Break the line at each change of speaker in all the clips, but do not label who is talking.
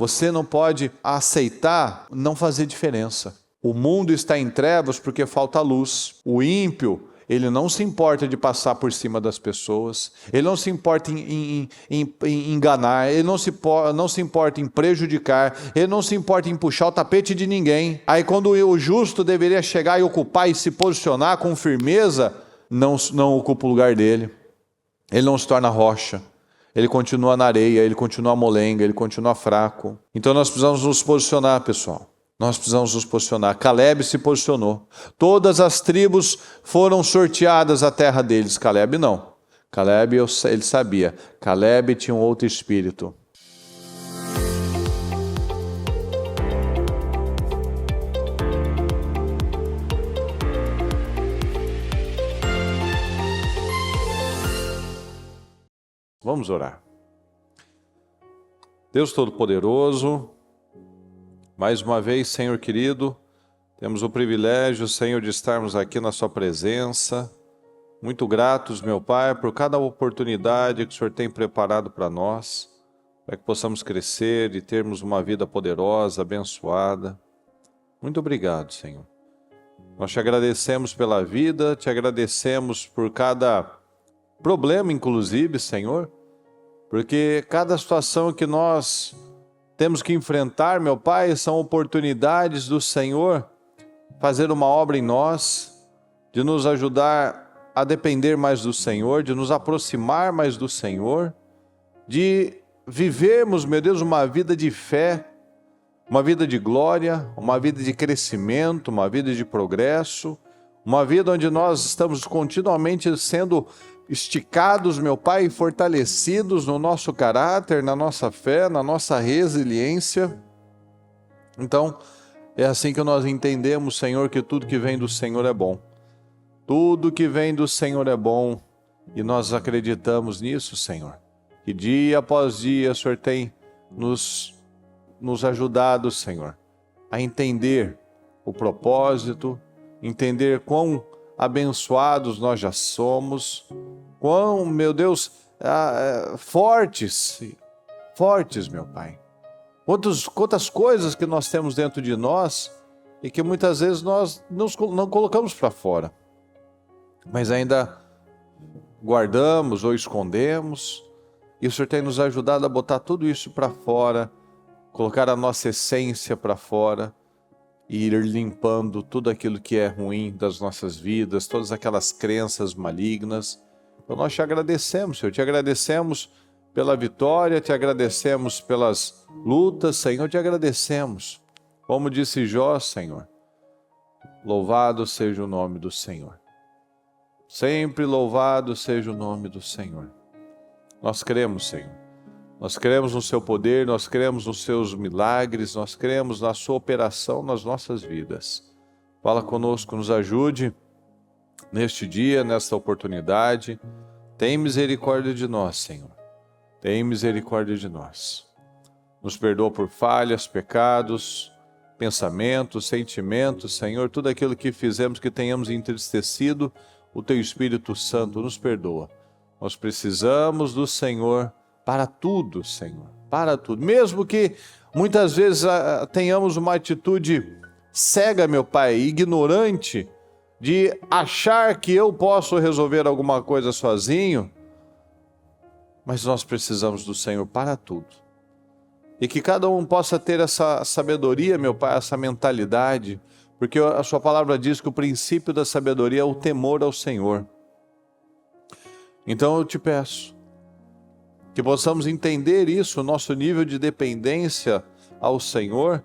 Você não pode aceitar não fazer diferença. O mundo está em trevas porque falta luz. O ímpio, ele não se importa de passar por cima das pessoas, ele não se importa em enganar, ele não se importa em prejudicar, ele não se importa em puxar o tapete de ninguém. Aí quando o justo deveria chegar e ocupar e se posicionar com firmeza, não ocupa o lugar dele. Ele não se torna rocha, ele continua na areia, ele continua molenga, ele continua fraco. Então nós precisamos nos posicionar, pessoal. Nós precisamos nos posicionar. Caleb se posicionou. Todas as tribos foram sorteadas a terra deles. Caleb não. Caleb, ele sabia. Caleb tinha um outro espírito. Vamos orar. Deus Todo-Poderoso, mais uma vez, Senhor querido, temos o privilégio, Senhor, de estarmos aqui na sua presença. Muito gratos, meu Pai, por cada oportunidade que o Senhor tem preparado para nós, para que possamos crescer e termos uma vida poderosa, abençoada. Muito obrigado, Senhor. Nós te agradecemos pela vida, te agradecemos por cada problema, inclusive, Senhor, porque cada situação que nós temos que enfrentar, meu Pai, são oportunidades do Senhor fazer uma obra em nós, de nos ajudar a depender mais do Senhor, de nos aproximar mais do Senhor, de vivermos, meu Deus, uma vida de fé, uma vida de glória, uma vida de crescimento, uma vida de progresso, uma vida onde nós estamos continuamente sendo esticados, meu Pai, fortalecidos no nosso caráter, na nossa fé, na nossa resiliência. Então, é assim que nós entendemos, Senhor, que tudo que vem do Senhor é bom. Tudo que vem do Senhor é bom e nós acreditamos nisso, Senhor. Que dia após dia o Senhor tem nos ajudado, Senhor, a entender o propósito, entender quão abençoados nós já somos, quão, meu Deus, fortes, meu Pai. Quantas coisas que nós temos dentro de nós e que muitas vezes nós não colocamos para fora, mas ainda guardamos ou escondemos, e o Senhor tem nos ajudado a botar tudo isso para fora, colocar a nossa essência para fora, e ir limpando tudo aquilo que é ruim das nossas vidas, todas aquelas crenças malignas. Então nós te agradecemos, Senhor, te agradecemos pela vitória, te agradecemos pelas lutas, Senhor, te agradecemos. Como disse Jó, Senhor, louvado seja o nome do Senhor. Sempre louvado seja o nome do Senhor. Nós cremos, Senhor. Nós cremos no seu poder, nós cremos nos seus milagres, nós cremos na sua operação nas nossas vidas. Fala conosco, nos ajude neste dia, nesta oportunidade. Tem misericórdia de nós, Senhor. Tem misericórdia de nós. Nos perdoa por falhas, pecados, pensamentos, sentimentos, Senhor, tudo aquilo que fizemos que tenhamos entristecido, o Teu Espírito Santo nos perdoa. Nós precisamos do Senhor para tudo, Senhor, para tudo. Mesmo que muitas vezes tenhamos uma atitude cega, meu Pai, ignorante, de achar que eu posso resolver alguma coisa sozinho, mas nós precisamos do Senhor para tudo. E que cada um possa ter essa sabedoria, meu Pai, essa mentalidade, porque a sua palavra diz que o princípio da sabedoria é o temor ao Senhor. Então eu te peço que possamos entender isso, o nosso nível de dependência ao Senhor,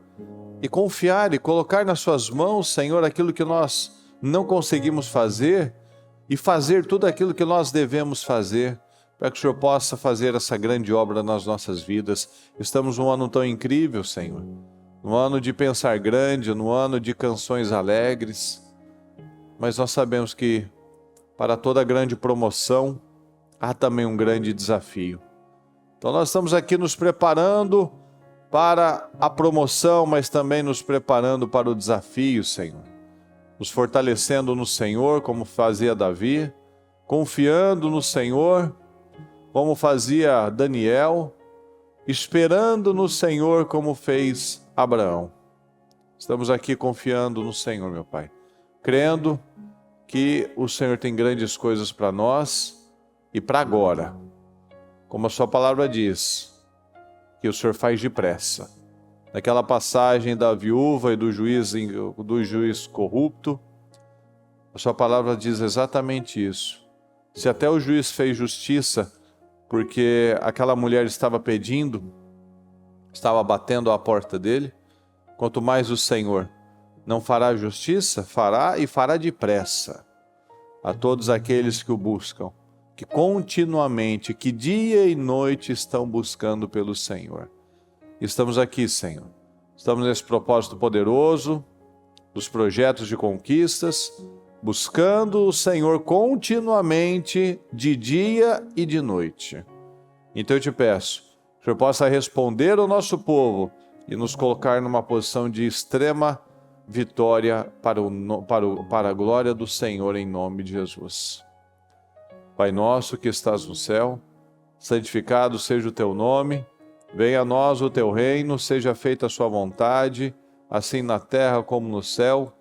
e confiar e colocar nas suas mãos, Senhor, aquilo que nós não conseguimos fazer, e fazer tudo aquilo que nós devemos fazer, para que o Senhor possa fazer essa grande obra nas nossas vidas. Estamos num ano tão incrível, Senhor, num ano de pensar grande, num ano de canções alegres, mas nós sabemos que para toda grande promoção há também um grande desafio. Então nós estamos aqui nos preparando para a promoção, mas também nos preparando para o desafio, Senhor. Nos fortalecendo no Senhor, como fazia Davi, confiando no Senhor, como fazia Daniel, esperando no Senhor como fez Abraão. Estamos aqui confiando no Senhor, meu Pai, crendo que o Senhor tem grandes coisas para nós e para agora. Como a sua palavra diz, que o Senhor faz depressa. Naquela passagem da viúva e do juiz corrupto, a sua palavra diz exatamente isso. Se até o juiz fez justiça, porque aquela mulher estava pedindo, estava batendo à porta dele, quanto mais o Senhor não fará justiça, fará e fará depressa a todos aqueles que o buscam, que continuamente, que dia e noite estão buscando pelo Senhor. Estamos aqui, Senhor. Estamos nesse propósito poderoso, dos projetos de conquistas, buscando o Senhor continuamente, de dia e de noite. Então eu te peço, que o Senhor possa responder ao nosso povo e nos colocar numa posição de extrema vitória para a glória do Senhor, em nome de Jesus. Pai nosso que estás no céu, santificado seja o teu nome, venha a nós o teu reino, seja feita a sua vontade, assim na terra como no céu.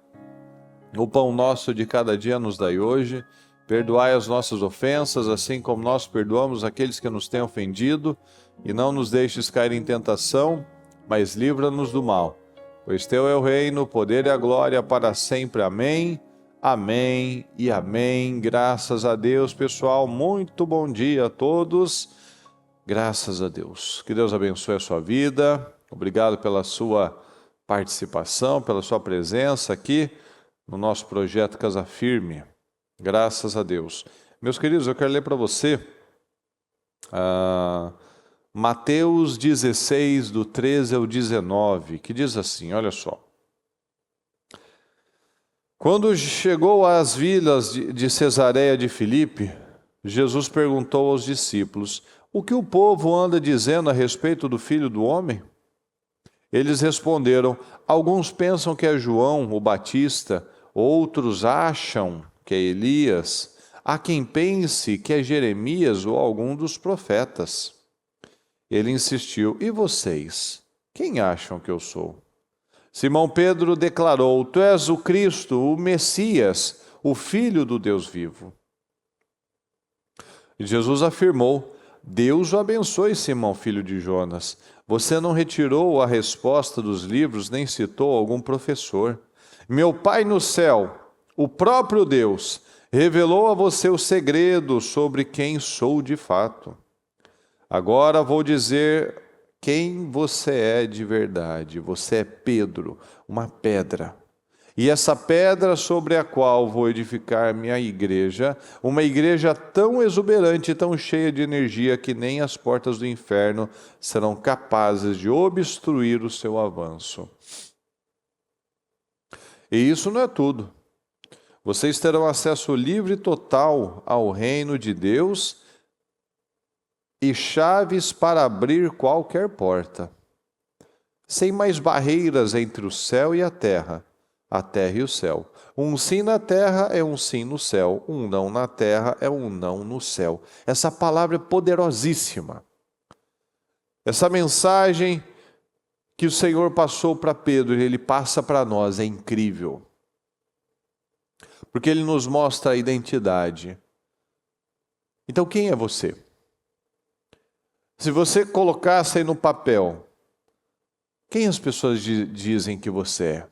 O pão nosso de cada dia nos dai hoje, perdoai as nossas ofensas, assim como nós perdoamos aqueles que nos têm ofendido, e não nos deixes cair em tentação, mas livra-nos do mal. Pois teu é o reino, o poder e a glória para sempre. Amém, amém e amém. Graças a Deus, pessoal. Muito bom dia a todos. Graças a Deus. Que Deus abençoe a sua vida. Obrigado pela sua participação, pela sua presença aqui no nosso projeto Casa Firme. Graças a Deus. Meus queridos, eu quero ler para você Mateus 16, do 13 ao 19, que diz assim, olha só. Quando chegou às vilas de Cesareia de Filipe, Jesus perguntou aos discípulos, o que o povo anda dizendo a respeito do Filho do Homem? Eles responderam, alguns pensam que é João, o Batista, outros acham que é Elias, há quem pense que é Jeremias ou algum dos profetas. Ele insistiu, e vocês? Quem acham que eu sou? Simão Pedro declarou, tu és o Cristo, o Messias, o Filho do Deus vivo. E Jesus afirmou, Deus o abençoe, Simão, filho de Jonas. Você não retirou a resposta dos livros, nem citou algum professor. Meu Pai no céu, o próprio Deus, revelou a você o segredo sobre quem sou de fato. Agora vou dizer quem você é de verdade. Você é Pedro, uma pedra. E essa pedra sobre a qual vou edificar minha igreja, uma igreja tão exuberante, tão cheia de energia que nem as portas do inferno serão capazes de obstruir o seu avanço. E isso não é tudo. Vocês terão acesso livre e total ao reino de Deus e chaves para abrir qualquer porta. Sem mais barreiras entre o céu e a terra e o céu. Um sim na terra é um sim no céu, um não na terra é um não no céu. Essa palavra é poderosíssima. Essa mensagem que o Senhor passou para Pedro, ele passa para nós, é incrível. Porque ele nos mostra a identidade. Então, quem é você? Se você colocasse aí no papel, quem as pessoas dizem que você é?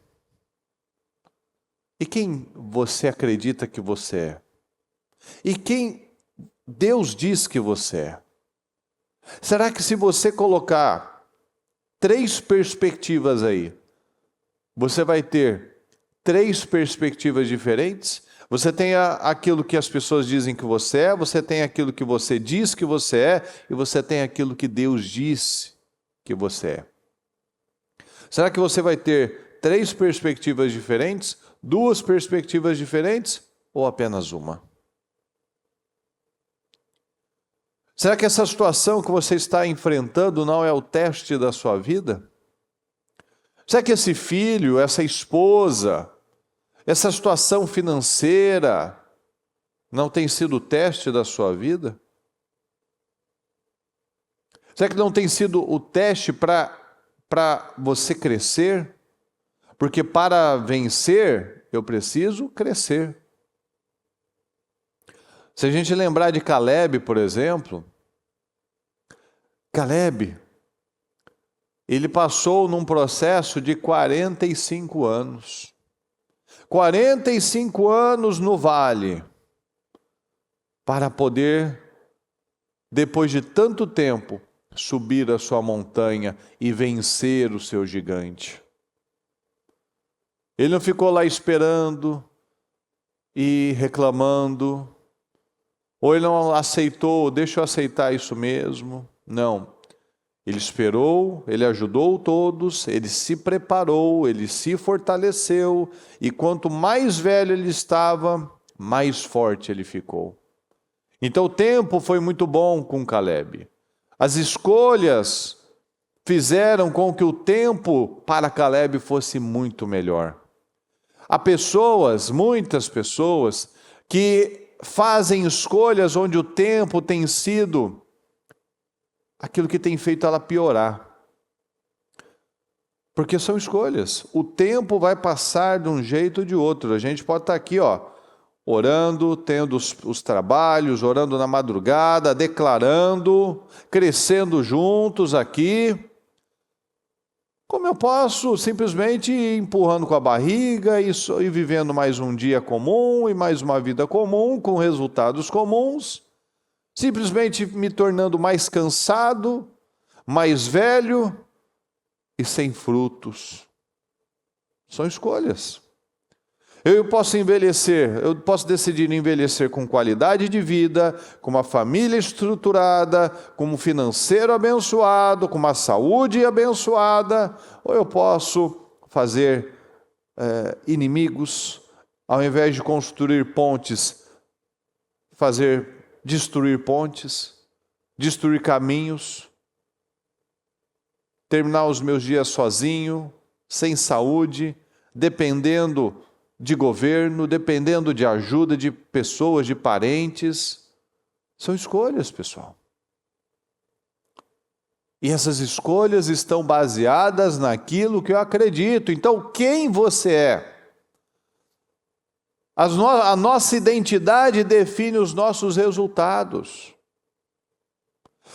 E quem você acredita que você é? E quem Deus diz que você é? Será que se você colocar 3 perspectivas aí, você vai ter 3 perspectivas diferentes? Você tem aquilo que as pessoas dizem que você é, você tem aquilo que você diz que você é, e você tem aquilo que Deus diz que você é. Será que você vai ter 3 perspectivas diferentes, 2 perspectivas diferentes ou apenas uma? Será que essa situação que você está enfrentando não é o teste da sua vida? Será que esse filho, essa esposa, essa situação financeira não tem sido o teste da sua vida? Será que não tem sido o teste para você crescer? Porque para vencer, eu preciso crescer. Se a gente lembrar de Caleb, por exemplo, Caleb, ele passou num processo de 45 anos. 45 anos no vale, para poder, depois de tanto tempo, subir a sua montanha e vencer o seu gigante. Ele não ficou lá esperando e reclamando, ou ele não aceitou, deixa eu aceitar isso mesmo. Não. Ele esperou, ele ajudou todos, ele se preparou, ele se fortaleceu, e quanto mais velho ele estava, mais forte ele ficou. Então o tempo foi muito bom com Caleb. As escolhas fizeram com que o tempo para Caleb fosse muito melhor. Há pessoas, muitas pessoas, que fazem escolhas onde o tempo tem sido aquilo que tem feito ela piorar. Porque são escolhas. O tempo vai passar de um jeito ou de outro. A gente pode estar aqui, orando, tendo os trabalhos, orando na madrugada, declarando, crescendo juntos aqui. Como eu posso simplesmente ir empurrando com a barriga e vivendo mais um dia comum e mais uma vida comum, com resultados comuns, simplesmente me tornando mais cansado, mais velho e sem frutos. São escolhas. Eu posso envelhecer, eu posso decidir envelhecer com qualidade de vida, com uma família estruturada, com um financeiro abençoado, com uma saúde abençoada, ou eu posso fazer inimigos, ao invés de construir pontes, destruir pontes, destruir caminhos, terminar os meus dias sozinho, sem saúde, dependendo de governo, dependendo de ajuda de pessoas, de parentes. São escolhas, pessoal. E essas escolhas estão baseadas naquilo que eu acredito. Então, quem você é? A nossa identidade define os nossos resultados.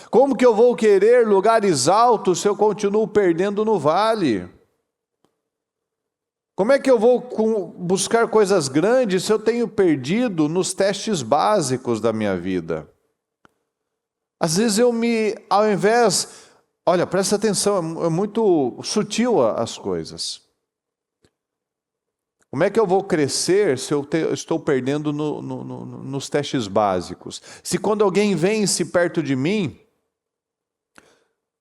Como que eu vou querer lugares altos se eu continuo perdendo no vale? Como é que eu vou buscar coisas grandes se eu tenho perdido nos testes básicos da minha vida? Às vezes ao invés... Olha, presta atenção, é muito sutil as coisas. Como é que eu vou crescer se eu estou perdendo nos testes básicos? Se quando alguém vence perto de mim,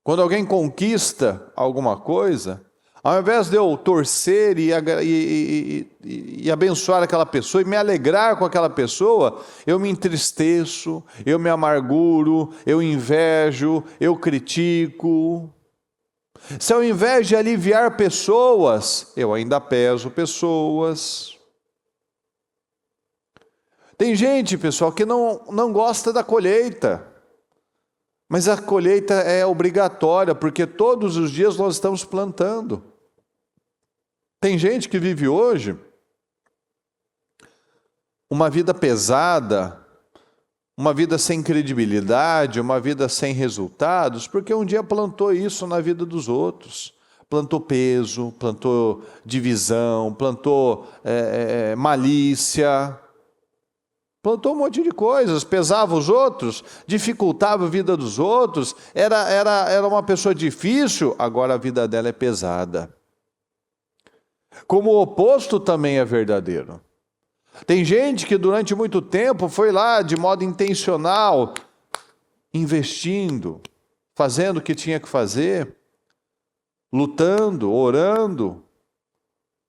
quando alguém conquista alguma coisa, ao invés de eu torcer e abençoar aquela pessoa e me alegrar com aquela pessoa, eu me entristeço, eu me amarguro, eu invejo, eu critico. Se ao invés de aliviar pessoas, eu ainda peso pessoas. Tem gente, pessoal, que não gosta da colheita. Mas a colheita é obrigatória, porque todos os dias nós estamos plantando. Tem gente que vive hoje uma vida pesada, uma vida sem credibilidade, uma vida sem resultados, porque um dia plantou isso na vida dos outros. Plantou peso, plantou divisão, plantou malícia, plantou um monte de coisas, pesava os outros, dificultava a vida dos outros, era uma pessoa difícil, agora a vida dela é pesada. Como o oposto também é verdadeiro. Tem gente que durante muito tempo foi lá de modo intencional, investindo, fazendo o que tinha que fazer, lutando, orando,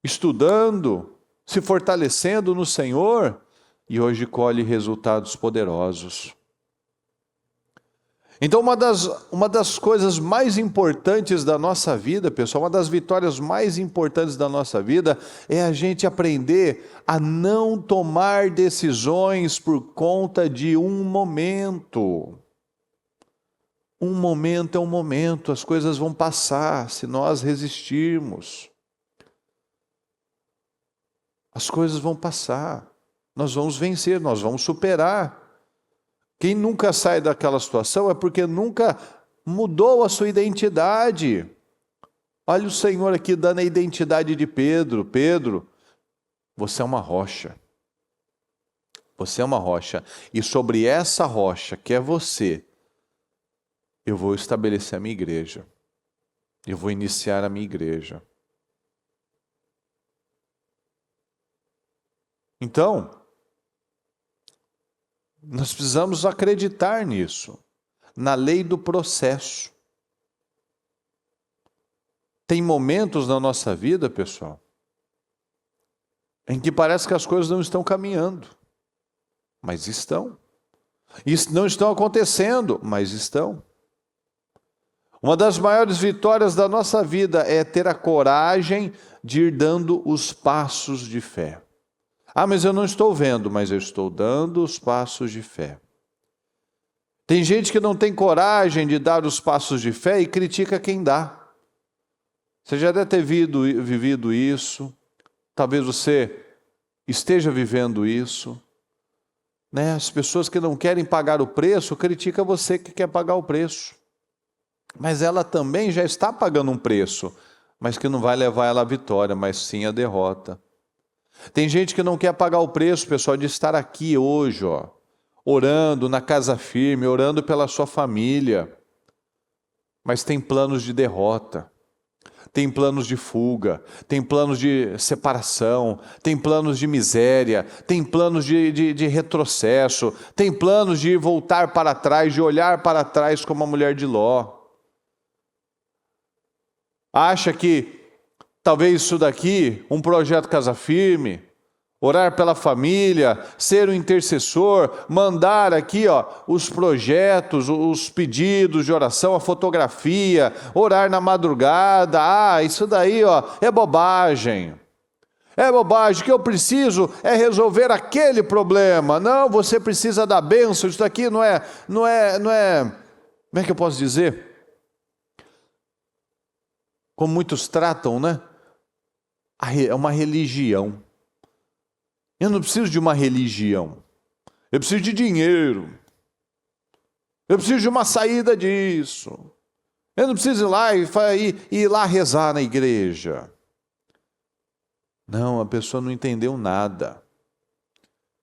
estudando, se fortalecendo no Senhor, e hoje colhe resultados poderosos. Então, uma das coisas mais importantes da nossa vida, pessoal, uma das vitórias mais importantes da nossa vida é a gente aprender a não tomar decisões por conta de um momento. Um momento é um momento, as coisas vão passar se nós resistirmos. As coisas vão passar, nós vamos vencer, nós vamos superar. Quem nunca sai daquela situação é porque nunca mudou a sua identidade. Olha o Senhor aqui dando a identidade de Pedro. Pedro, você é uma rocha. Você é uma rocha. E sobre essa rocha, que é você, eu vou estabelecer a minha igreja. Eu vou iniciar a minha igreja. Então, nós precisamos acreditar nisso, na lei do processo. Tem momentos na nossa vida, pessoal, em que parece que as coisas não estão caminhando, mas estão. Isso não estão acontecendo, mas estão. Uma das maiores vitórias da nossa vida é ter a coragem de ir dando os passos de fé. Ah, mas eu não estou vendo, mas eu estou dando os passos de fé. Tem gente que não tem coragem de dar os passos de fé e critica quem dá. Você já deve ter vivido isso, talvez você esteja vivendo isso. Né? As pessoas que não querem pagar o preço criticam você que quer pagar o preço. Mas ela também já está pagando um preço, mas que não vai levar ela à vitória, mas sim à derrota. Tem gente que não quer pagar o preço, pessoal, de estar aqui hoje, orando na casa firme, orando pela sua família, mas tem planos de derrota, tem planos de fuga, tem planos de separação, tem planos de miséria, tem planos de retrocesso, tem planos de voltar para trás, de olhar para trás como a mulher de Ló. Acha que talvez isso daqui, um projeto Casa Firme, orar pela família, ser um intercessor, mandar aqui os projetos, os pedidos de oração, a fotografia, orar na madrugada, isso daí é bobagem. É bobagem, o que eu preciso é resolver aquele problema. Não, você precisa da bênção, isso daqui não é, como é que eu posso dizer? Como muitos tratam, né? É uma religião. Eu não preciso de uma religião. Eu preciso de dinheiro. Eu preciso de uma saída disso. Eu não preciso ir lá e ir lá rezar na igreja. Não, a pessoa não entendeu nada.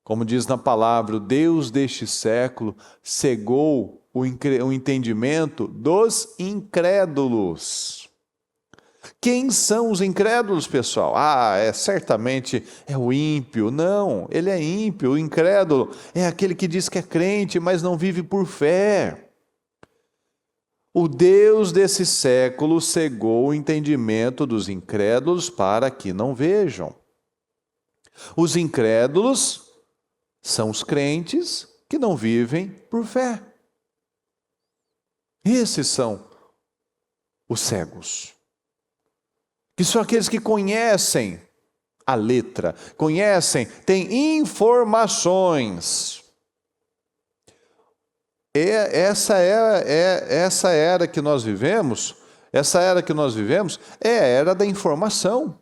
Como diz na palavra, o Deus deste século cegou o entendimento dos incrédulos. Quem são os incrédulos, pessoal? Certamente é o ímpio. Não, ele é ímpio. O incrédulo é aquele que diz que é crente, mas não vive por fé. O Deus desse século cegou o entendimento dos incrédulos para que não vejam. Os incrédulos são os crentes que não vivem por fé. Esses são os cegos. Que são aqueles que conhecem a letra, têm informações. Essa era que nós vivemos é a era da informação.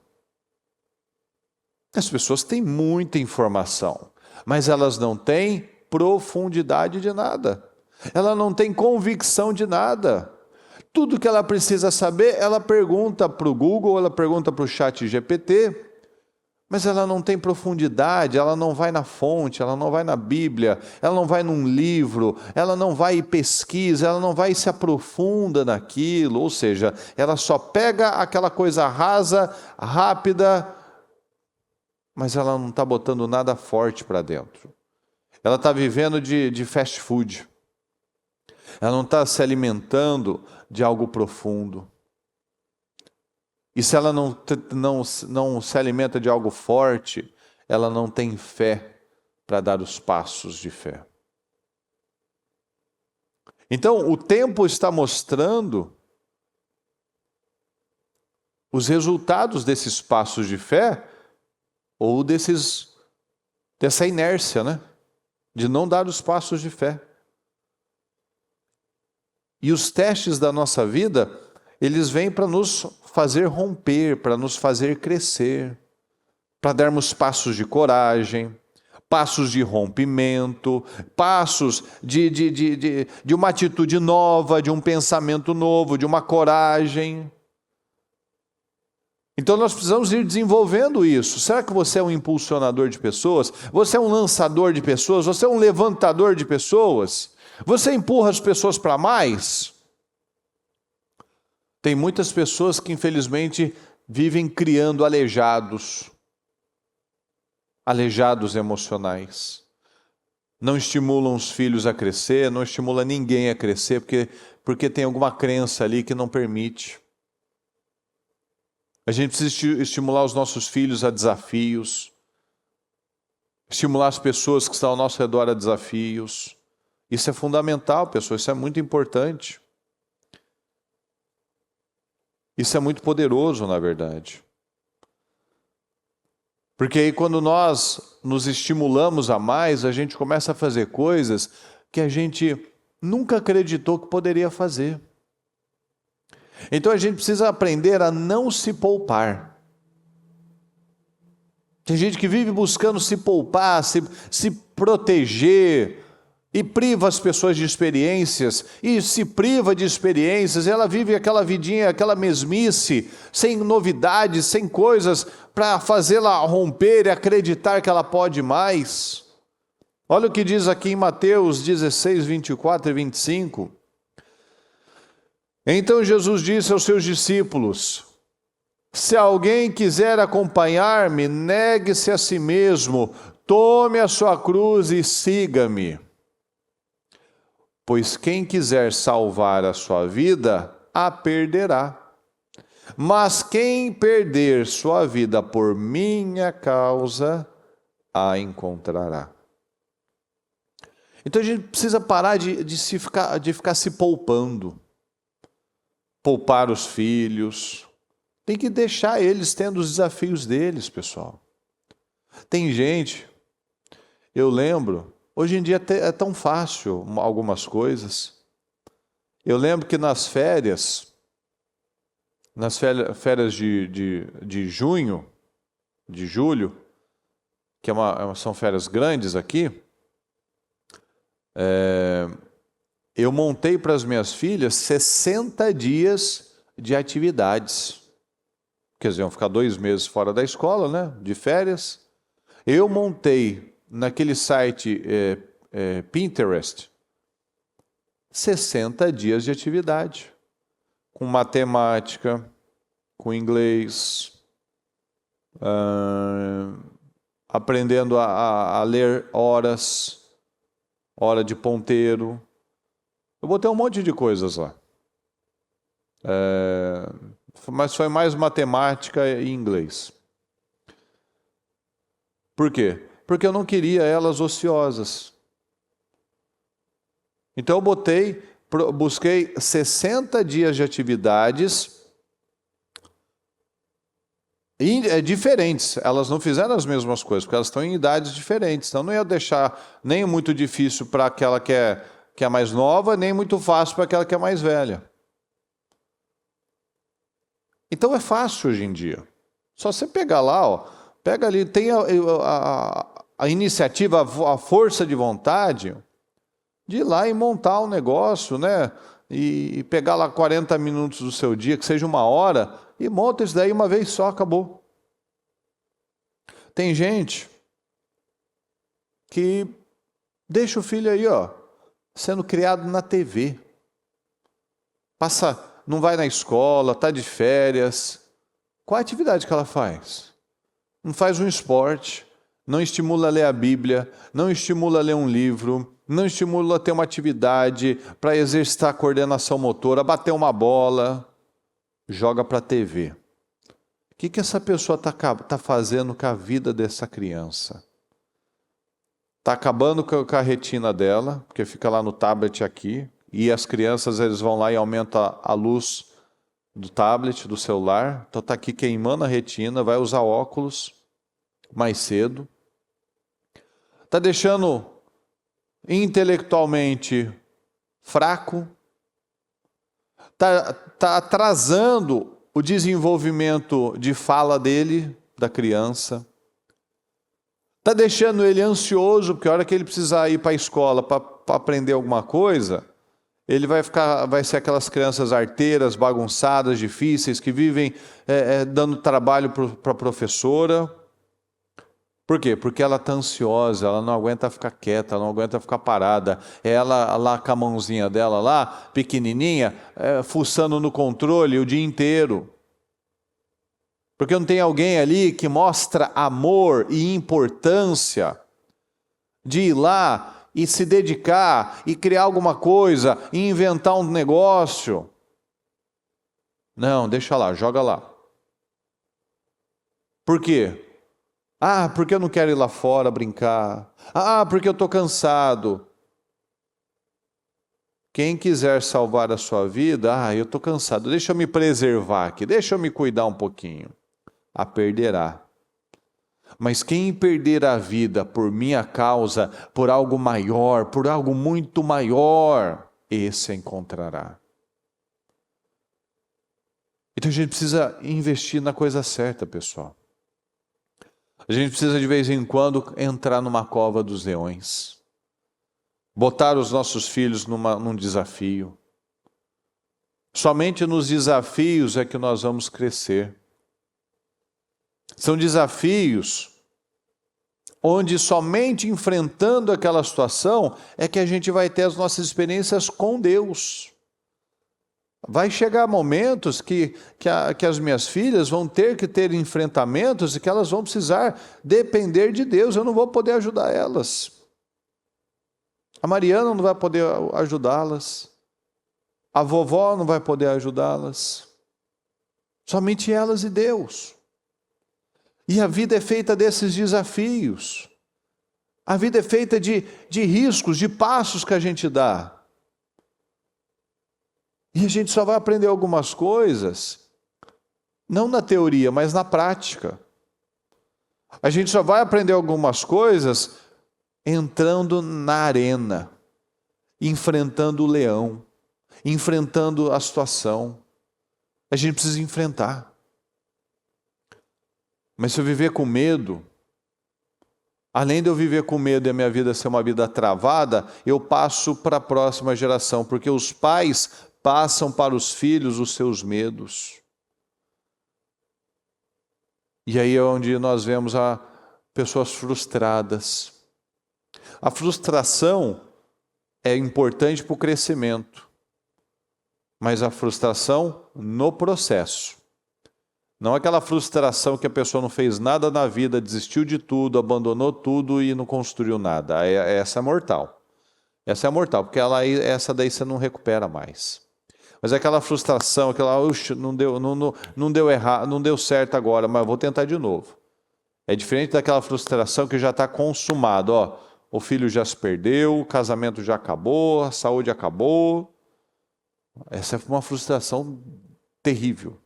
As pessoas têm muita informação, mas elas não têm profundidade de nada. Ela não tem convicção de nada. Tudo que ela precisa saber, ela pergunta para o Google, ela pergunta para o ChatGPT, mas ela não tem profundidade, ela não vai na fonte, ela não vai na Bíblia, ela não vai num livro, ela não vai e pesquisa, ela não vai e se aprofunda naquilo, ou seja, ela só pega aquela coisa rasa, rápida, mas ela não está botando nada forte para dentro. Ela está vivendo de fast food. Ela não está se alimentando de algo profundo. E se ela não se alimenta de algo forte, ela não tem fé para dar os passos de fé. Então, o tempo está mostrando os resultados desses passos de fé ou dessa inércia, né? De não dar os passos de fé. E os testes da nossa vida, eles vêm para nos fazer romper, para nos fazer crescer, para darmos passos de coragem, passos de rompimento, passos de uma atitude nova, de um pensamento novo, de uma coragem. Então nós precisamos ir desenvolvendo isso. Será que você é um impulsionador de pessoas? Você é um lançador de pessoas? Você é um levantador de pessoas? Você empurra as pessoas para mais? Tem muitas pessoas que infelizmente vivem criando aleijados emocionais. Não estimulam os filhos a crescer, não estimula ninguém a crescer, porque tem alguma crença ali que não permite. A gente precisa estimular os nossos filhos a desafios, estimular as pessoas que estão ao nosso redor a desafios. Isso é fundamental, pessoal, isso é muito importante. Isso é muito poderoso, na verdade. Porque aí quando nós nos estimulamos a mais, a gente começa a fazer coisas que a gente nunca acreditou que poderia fazer. Então a gente precisa aprender a não se poupar. Tem gente que vive buscando se poupar, se proteger, e priva as pessoas de experiências, e se priva de experiências, e ela vive aquela vidinha, aquela mesmice, sem novidades, sem coisas para fazê-la romper e acreditar que ela pode mais. Olha o que diz aqui em Mateus 16, 24 e 25. Então Jesus disse aos seus discípulos: se alguém quiser acompanhar-me, negue-se a si mesmo, tome a sua cruz e siga-me. Pois quem quiser salvar a sua vida, a perderá. Mas quem perder sua vida por minha causa, a encontrará. Então a gente precisa parar de ficar se poupando. Poupar os filhos. Tem que deixar eles tendo os desafios deles, pessoal. Tem gente, eu lembro, hoje em dia é tão fácil algumas coisas. Eu lembro que nas férias de junho, de julho, que são férias grandes aqui, eu montei para as minhas filhas 60 dias de atividades. Quer dizer, iam ficar 2 meses fora da escola, né, de férias. Eu montei naquele site Pinterest 60 dias de atividade, com matemática, com inglês, aprendendo a ler horas, hora de ponteiro. Eu botei um monte de coisas lá. Mas foi mais matemática e inglês. Por quê? Porque eu não queria elas ociosas. Então eu busquei 60 dias de atividades diferentes. Elas não fizeram as mesmas coisas, porque elas estão em idades diferentes. Então não ia deixar nem muito difícil para aquela que é mais nova, nem muito fácil para aquela que é mais velha. Então é fácil hoje em dia. Só você pegar lá, pega ali, tem a iniciativa, a força de vontade de ir lá e montar um negócio, né? E pegar lá 40 minutos do seu dia, que seja 1 hora, e monta isso daí uma vez só, acabou. Tem gente que deixa o filho aí, sendo criado na TV. Não vai na escola, está de férias. Qual a atividade que ela faz? Não faz um esporte, não estimula a ler a Bíblia, não estimula a ler um livro, não estimula a ter uma atividade para exercitar a coordenação motora, bater uma bola, joga para a TV. O que essa pessoa está fazendo com a vida dessa criança? Está acabando com a retina dela, porque fica lá no tablet aqui, e as crianças eles vão lá e aumentam a luz do tablet, do celular, então está aqui queimando a retina, vai usar óculos mais cedo. Está deixando intelectualmente fraco, tá atrasando o desenvolvimento de fala dele, da criança. Está deixando ele ansioso, porque a hora que ele precisar ir para a escola para aprender alguma coisa, ele vai ser aquelas crianças arteiras, bagunçadas, difíceis, que vivem dando trabalho para a professora. Por quê? Porque ela está ansiosa, ela não aguenta ficar quieta, ela não aguenta ficar parada. Ela lá com a mãozinha dela lá, pequenininha, fuçando no controle o dia inteiro. Porque não tem alguém ali que mostra amor e importância de ir lá e se dedicar e criar alguma coisa e inventar um negócio. Não, deixa lá, joga lá. Por quê? Ah, porque eu não quero ir lá fora brincar. Ah, porque eu estou cansado. Quem quiser salvar a sua vida, eu estou cansado, deixa eu me preservar aqui, deixa eu me cuidar um pouquinho. A perderá. Mas quem perder a vida por minha causa, por algo maior, por algo muito maior, esse a encontrará. Então a gente precisa investir na coisa certa, pessoal. A gente precisa de vez em quando entrar numa cova dos leões. Botar os nossos filhos num desafio. Somente nos desafios é que nós vamos crescer. São desafios onde somente enfrentando aquela situação é que a gente vai ter as nossas experiências com Deus. Vai chegar momentos que as minhas filhas vão ter que ter enfrentamentos e que elas vão precisar depender de Deus. Eu não vou poder ajudar elas. A Mariana não vai poder ajudá-las. A vovó não vai poder ajudá-las. Somente elas e Deus. E a vida é feita desses desafios. A vida é feita de riscos, de passos que a gente dá. E a gente só vai aprender algumas coisas, não na teoria, mas na prática. A gente só vai aprender algumas coisas entrando na arena, enfrentando o leão, enfrentando a situação. A gente precisa enfrentar. Mas se eu viver com medo, além de eu viver com medo e a minha vida ser uma vida travada, eu passo para a próxima geração, porque os pais passam para os filhos os seus medos. E aí é onde nós vemos pessoas frustradas. A frustração é importante para o crescimento, mas a frustração no processo. Não aquela frustração que a pessoa não fez nada na vida, desistiu de tudo, abandonou tudo e não construiu nada. Essa é mortal. Essa é mortal, porque essa daí você não recupera mais. Mas é aquela frustração, não deu errado, não deu certo agora, mas vou tentar de novo. É diferente daquela frustração que já está consumado. O filho já se perdeu, o casamento já acabou, a saúde acabou. Essa é uma frustração terrível.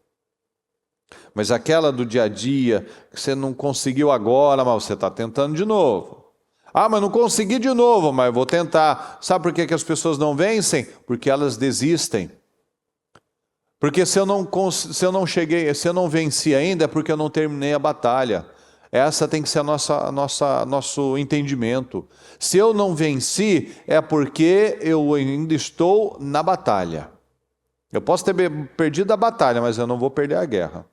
Mas aquela do dia a dia, que você não conseguiu agora, mas você está tentando de novo. Mas não consegui de novo, mas vou tentar. Sabe por que as pessoas não vencem? Porque elas desistem. Porque se eu não venci ainda, é porque eu não terminei a batalha. Essa tem que ser nosso entendimento. Se eu não venci, é porque eu ainda estou na batalha. Eu posso ter perdido a batalha, mas eu não vou perder a guerra.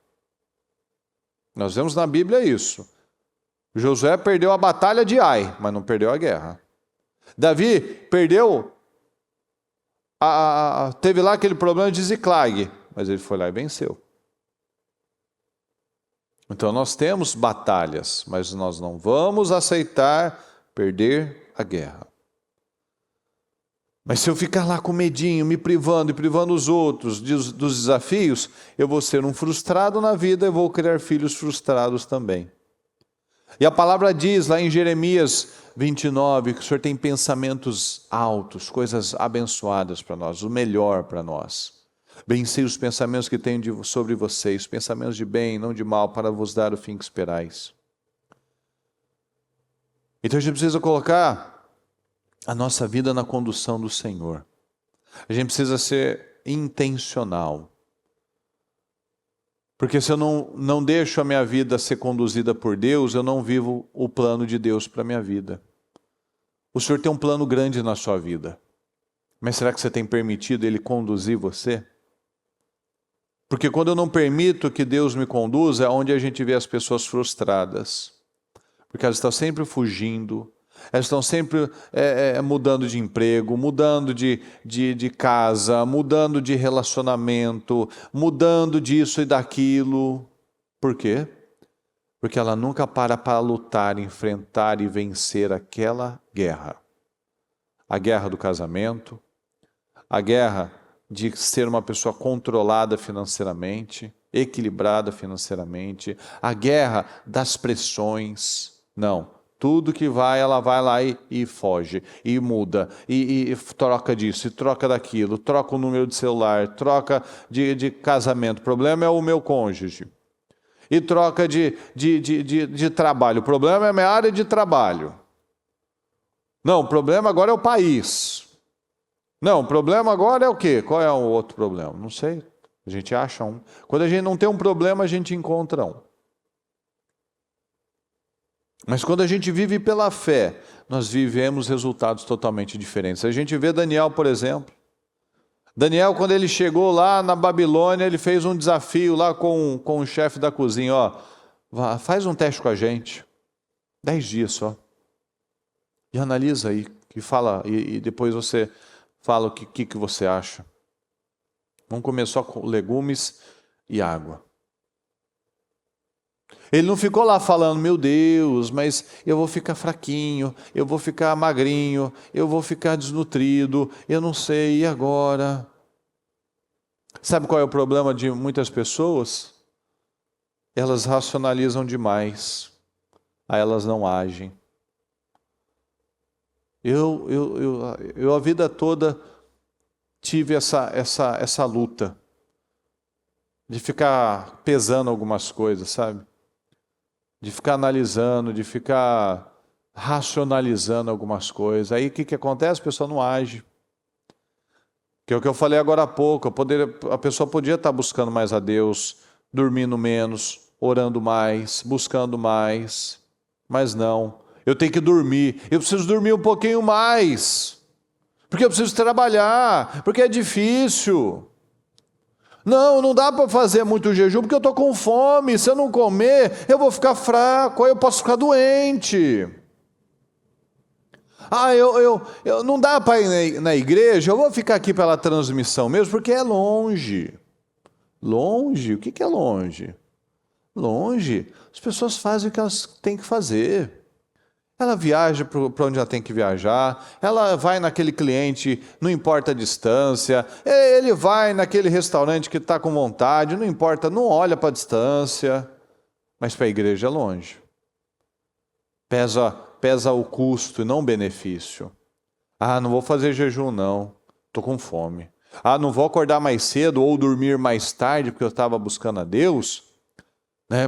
Nós vemos na Bíblia isso. Josué perdeu a batalha de Ai, mas não perdeu a guerra. Davi perdeu, teve lá aquele problema de Ziclag, mas ele foi lá e venceu. Então nós temos batalhas, mas nós não vamos aceitar perder a guerra. Mas se eu ficar lá com medinho, me privando e privando os outros dos desafios, eu vou ser um frustrado na vida e vou criar filhos frustrados também. E a palavra diz lá em Jeremias 29 que o Senhor tem pensamentos altos, coisas abençoadas para nós, o melhor para nós. Bem sei os pensamentos que tenho sobre vocês, pensamentos de bem, não de mal, para vos dar o fim que esperais. Então a gente precisa colocar a nossa vida na condução do Senhor. A gente precisa ser intencional. Porque se eu não deixo a minha vida ser conduzida por Deus, eu não vivo o plano de Deus para a minha vida. O Senhor tem um plano grande na sua vida. Mas será que você tem permitido Ele conduzir você? Porque quando eu não permito que Deus me conduza, é onde a gente vê as pessoas frustradas. Porque elas estão sempre fugindo, elas estão sempre mudando de emprego, mudando de casa, mudando de relacionamento, mudando disso e daquilo. Por quê? Porque ela nunca para lutar, enfrentar e vencer aquela guerra. A guerra do casamento, a guerra de ser uma pessoa controlada financeiramente, equilibrada financeiramente, a guerra das pressões. Não, tudo que vai, ela vai lá e foge, e muda, e troca disso, e troca daquilo, troca o número de celular, troca de casamento. O problema é o meu cônjuge. E troca de trabalho. O problema é a minha área de trabalho. Não, o problema agora é o país. Não, o problema agora é o quê? Qual é o outro problema? Não sei. A gente acha um. Quando a gente não tem um problema, a gente encontra um. Mas quando a gente vive pela fé, nós vivemos resultados totalmente diferentes. A gente vê Daniel, por exemplo. Daniel, quando ele chegou lá na Babilônia, ele fez um desafio lá com o chefe da cozinha. Faz um teste com a gente. 10 dias só. E analisa aí. E fala, e depois você fala o que você acha. Vamos comer só com legumes e água. Ele não ficou lá falando, meu Deus, mas eu vou ficar fraquinho, eu vou ficar magrinho, eu vou ficar desnutrido, eu não sei, e agora? Sabe qual é o problema de muitas pessoas? Elas racionalizam demais, aí elas não agem. Eu a vida toda tive essa luta de ficar pesando algumas coisas, sabe? De ficar analisando, de ficar racionalizando algumas coisas. Aí o que acontece? A pessoa não age. Que é o que eu falei agora há pouco. A pessoa podia estar buscando mais a Deus, dormindo menos, orando mais, buscando mais. Mas não. Eu tenho que dormir. Eu preciso dormir um pouquinho mais. Porque eu preciso trabalhar. Porque é difícil. Não dá para fazer muito jejum porque eu estou com fome. Se eu não comer, eu vou ficar fraco, aí eu posso ficar doente. Não dá para ir na igreja, eu vou ficar aqui pela transmissão mesmo, porque é longe. Longe? O que é longe? Longe. As pessoas fazem o que elas têm que fazer. Ela viaja para onde ela tem que viajar, ela vai naquele cliente, não importa a distância, ele vai naquele restaurante que está com vontade, não importa, não olha para a distância, mas para a igreja é longe. Pesa o custo e não o benefício. Não vou fazer jejum não, estou com fome. Não vou acordar mais cedo ou dormir mais tarde porque eu estava buscando a Deus,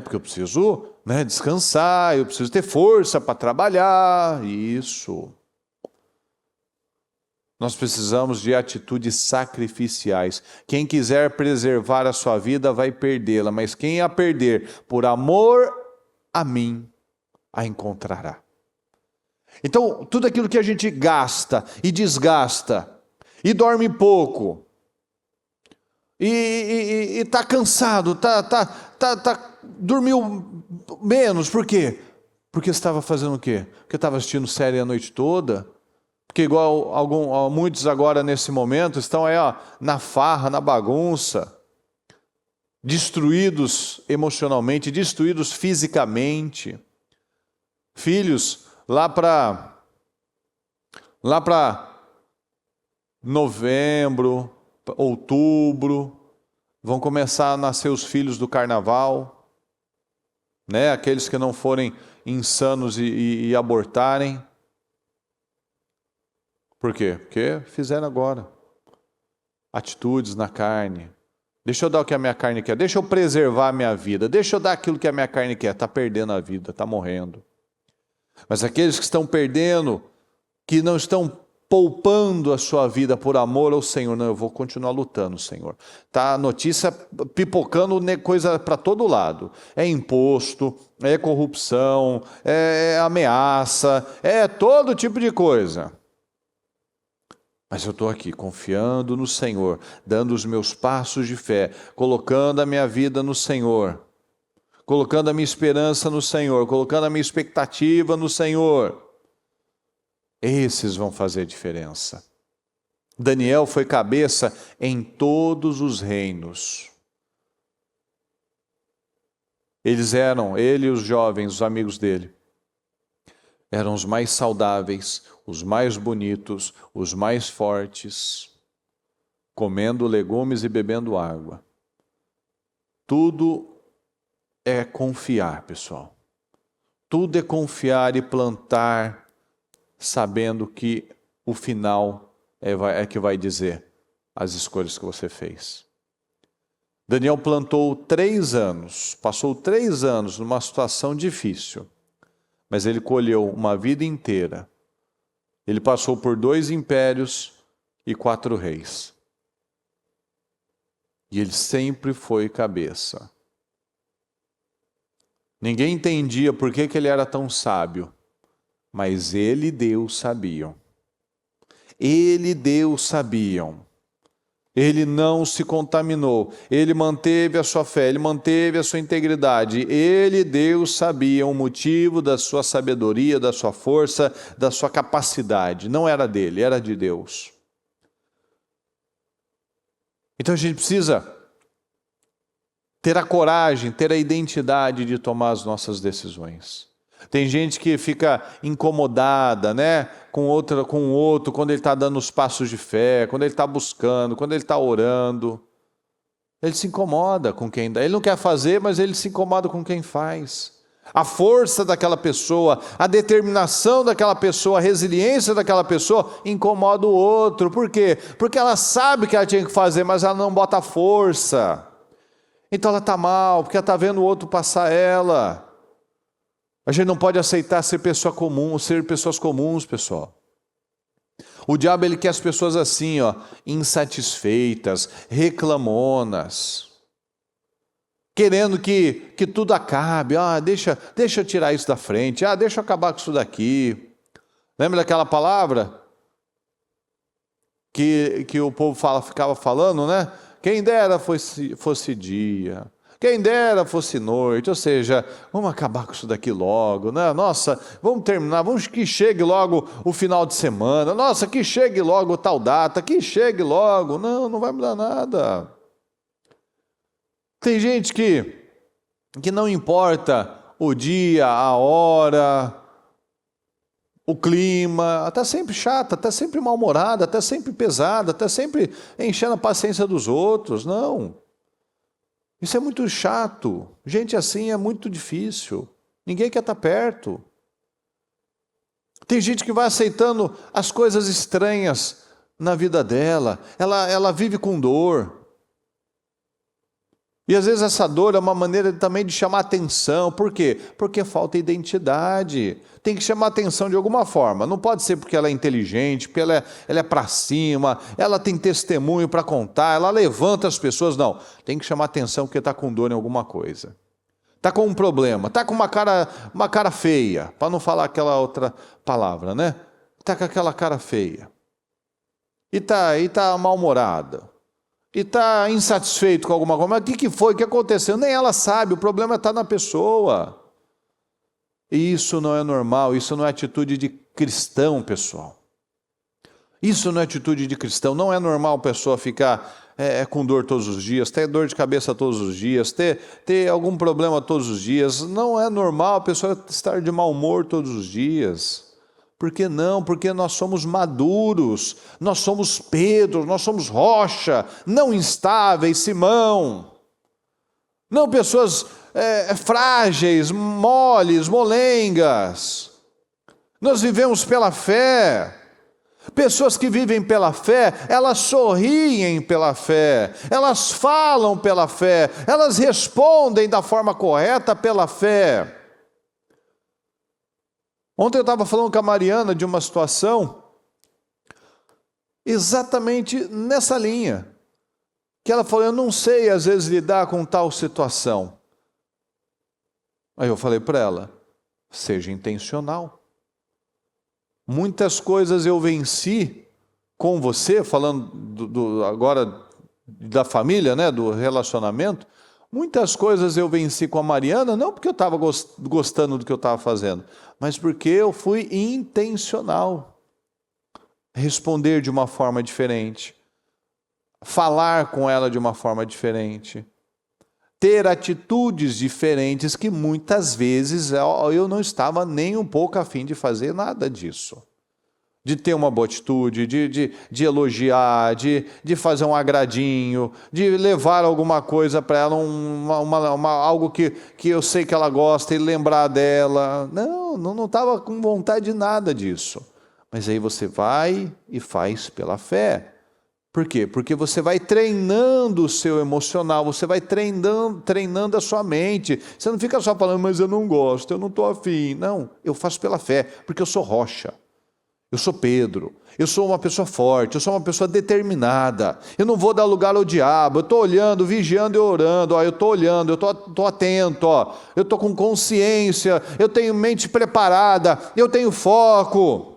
porque eu preciso descansar, eu preciso ter força para trabalhar. Isso. Nós precisamos de atitudes sacrificiais. Quem quiser preservar a sua vida vai perdê-la, mas quem a perder por amor a mim, a encontrará. Então, tudo aquilo que a gente gasta e desgasta, e dorme pouco, e está cansado, dormiu menos, por quê? Porque estava fazendo o quê? Porque estava assistindo série a noite toda, porque igual muitos agora nesse momento estão aí na farra, na bagunça, destruídos emocionalmente, destruídos fisicamente. Filhos, lá para novembro, outubro, vão começar a nascer os filhos do carnaval, aqueles que não forem insanos e abortarem. Por quê? Porque fizeram agora. Atitudes na carne. Deixa eu dar o que a minha carne quer, deixa eu preservar a minha vida, deixa eu dar aquilo que a minha carne quer. Está perdendo a vida, está morrendo. Mas aqueles que estão perdendo, que não estão poupando a sua vida por amor ao Senhor. Não, eu vou continuar lutando, Senhor. Tá a notícia pipocando coisa para todo lado. É imposto, é corrupção, é ameaça, é todo tipo de coisa. Mas eu estou aqui confiando no Senhor, dando os meus passos de fé, colocando a minha vida no Senhor, colocando a minha esperança no Senhor, colocando a minha expectativa no Senhor. Esses vão fazer diferença. Daniel foi cabeça em todos os reinos. Ele e os jovens, os amigos dele, eram os mais saudáveis, os mais bonitos, os mais fortes, comendo legumes e bebendo água. Tudo é confiar, pessoal. Tudo é confiar e plantar, sabendo que o final é que vai dizer as escolhas que você fez. Daniel plantou 3 anos, passou 3 anos numa situação difícil, mas ele colheu uma vida inteira. Ele passou por 2 impérios e 4 reis. E ele sempre foi cabeça. Ninguém entendia por que ele era tão sábio, mas ele e Deus sabiam. Ele e Deus sabiam. Ele não se contaminou, ele manteve a sua fé, ele manteve a sua integridade. Ele e Deus sabiam o motivo da sua sabedoria, da sua força, da sua capacidade. Não era dele, era de Deus. Então a gente precisa ter a coragem, ter a identidade de tomar as nossas decisões. Tem gente que fica incomodada, né, com o outro, quando ele está dando os passos de fé, quando ele está buscando, quando ele está orando. Ele se incomoda com quem dá. Ele não quer fazer, mas ele se incomoda com quem faz. A força daquela pessoa, a determinação daquela pessoa, a resiliência daquela pessoa incomoda o outro. Por quê? Porque ela sabe que ela tinha que fazer, mas ela não bota força. Então ela está mal, porque ela está vendo o outro passar ela. A gente não pode aceitar ser pessoa comum, ser pessoas comuns, pessoal. O diabo, ele quer as pessoas assim, ó, insatisfeitas, reclamonas, querendo que tudo acabe. Deixa eu tirar isso da frente, deixa eu acabar com isso daqui. Lembra daquela palavra que o povo ficava falando, né? Quem dera fosse dia. Quem dera fosse noite, ou seja, vamos acabar com isso daqui logo, né? Nossa, vamos terminar, vamos que chegue logo o final de semana, nossa, que chegue logo tal data, que chegue logo. Não vai mudar nada. Tem gente que não importa o dia, a hora, o clima, está sempre chata, está sempre mal-humorada, está sempre pesada, está sempre enchendo a paciência dos outros. Não. Isso é muito chato. Gente assim é muito difícil. Ninguém quer estar perto. Tem gente que vai aceitando as coisas estranhas na vida dela. Ela vive com dor. E às vezes essa dor é uma maneira também de chamar atenção. Por quê? Porque falta identidade. Tem que chamar atenção de alguma forma. Não pode ser porque ela é inteligente, porque ela é para cima, ela tem testemunho para contar, ela levanta as pessoas. Não, tem que chamar atenção porque está com dor em alguma coisa. Está com um problema, está com uma cara feia, para não falar aquela outra palavra, né? Está com aquela cara feia. E tá mal-humorada. E está insatisfeito com alguma coisa. Mas o que foi? O que aconteceu? Nem ela sabe, o problema está na pessoa. E isso não é normal, isso não é atitude de cristão, pessoal. Isso não é atitude de cristão. Não é normal a pessoa ficar com dor todos os dias, ter dor de cabeça todos os dias, ter algum problema todos os dias. Não é normal a pessoa estar de mau humor todos os dias. Por que não? Porque nós somos maduros, nós somos Pedro, nós somos rocha, não instáveis, Simão. Não pessoas frágeis, moles, molengas. Nós vivemos pela fé. Pessoas que vivem pela fé, elas sorriem pela fé, elas falam pela fé, elas respondem da forma correta pela fé. Ontem eu estava falando com a Mariana de uma situação exatamente nessa linha. Que ela falou, eu não sei às vezes lidar com tal situação. Aí eu falei para ela, seja intencional. Muitas coisas eu venci com você, falando agora da família, né, do relacionamento. Muitas coisas eu venci com a Mariana, não porque eu estava gostando do que eu estava fazendo, mas porque eu fui intencional. Responder de uma forma diferente. Falar com ela de uma forma diferente. Ter atitudes diferentes que muitas vezes eu não estava nem um pouco a fim de fazer nada disso. De ter uma boa atitude, de elogiar, de fazer um agradinho, de levar alguma coisa para ela, algo que eu sei que ela gosta e lembrar dela. Não estava com vontade de nada disso. Mas aí você vai e faz pela fé. Por quê? Porque você vai treinando o seu emocional, você vai treinando a sua mente. Você não fica só falando, mas eu não gosto, eu não estou afim. Não, eu faço pela fé, porque eu sou rocha. Eu sou Pedro, eu sou uma pessoa forte, eu sou uma pessoa determinada. Eu não vou dar lugar ao diabo, eu estou olhando, vigiando e orando. Eu estou olhando, eu estou atento, eu estou com consciência, eu tenho mente preparada, eu tenho foco.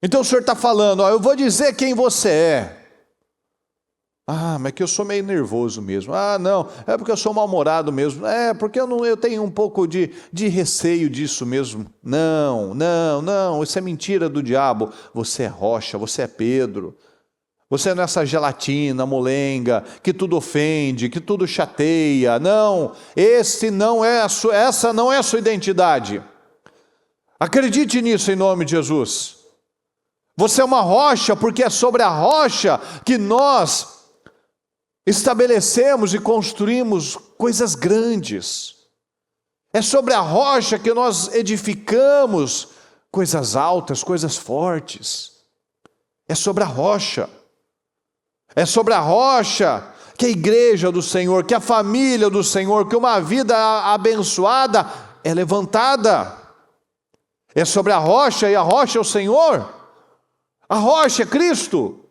Então o Senhor está falando, eu vou dizer quem você é. Mas é que eu sou meio nervoso mesmo. Não, é porque eu sou mal-humorado mesmo. É porque eu tenho um pouco de receio disso mesmo. Não, isso é mentira do diabo. Você é rocha, você é Pedro. Você não é essa gelatina, molenga, que tudo ofende, que tudo chateia. Não, essa não é a sua identidade. Acredite nisso em nome de Jesus. Você é uma rocha, porque é sobre a rocha que nós estabelecemos e construímos coisas grandes. É sobre a rocha que nós edificamos coisas altas, coisas fortes. É sobre a rocha. É sobre a rocha que a igreja do Senhor, que a família do Senhor, que uma vida abençoada é levantada. É sobre a rocha, e a rocha é o Senhor. A rocha é Cristo.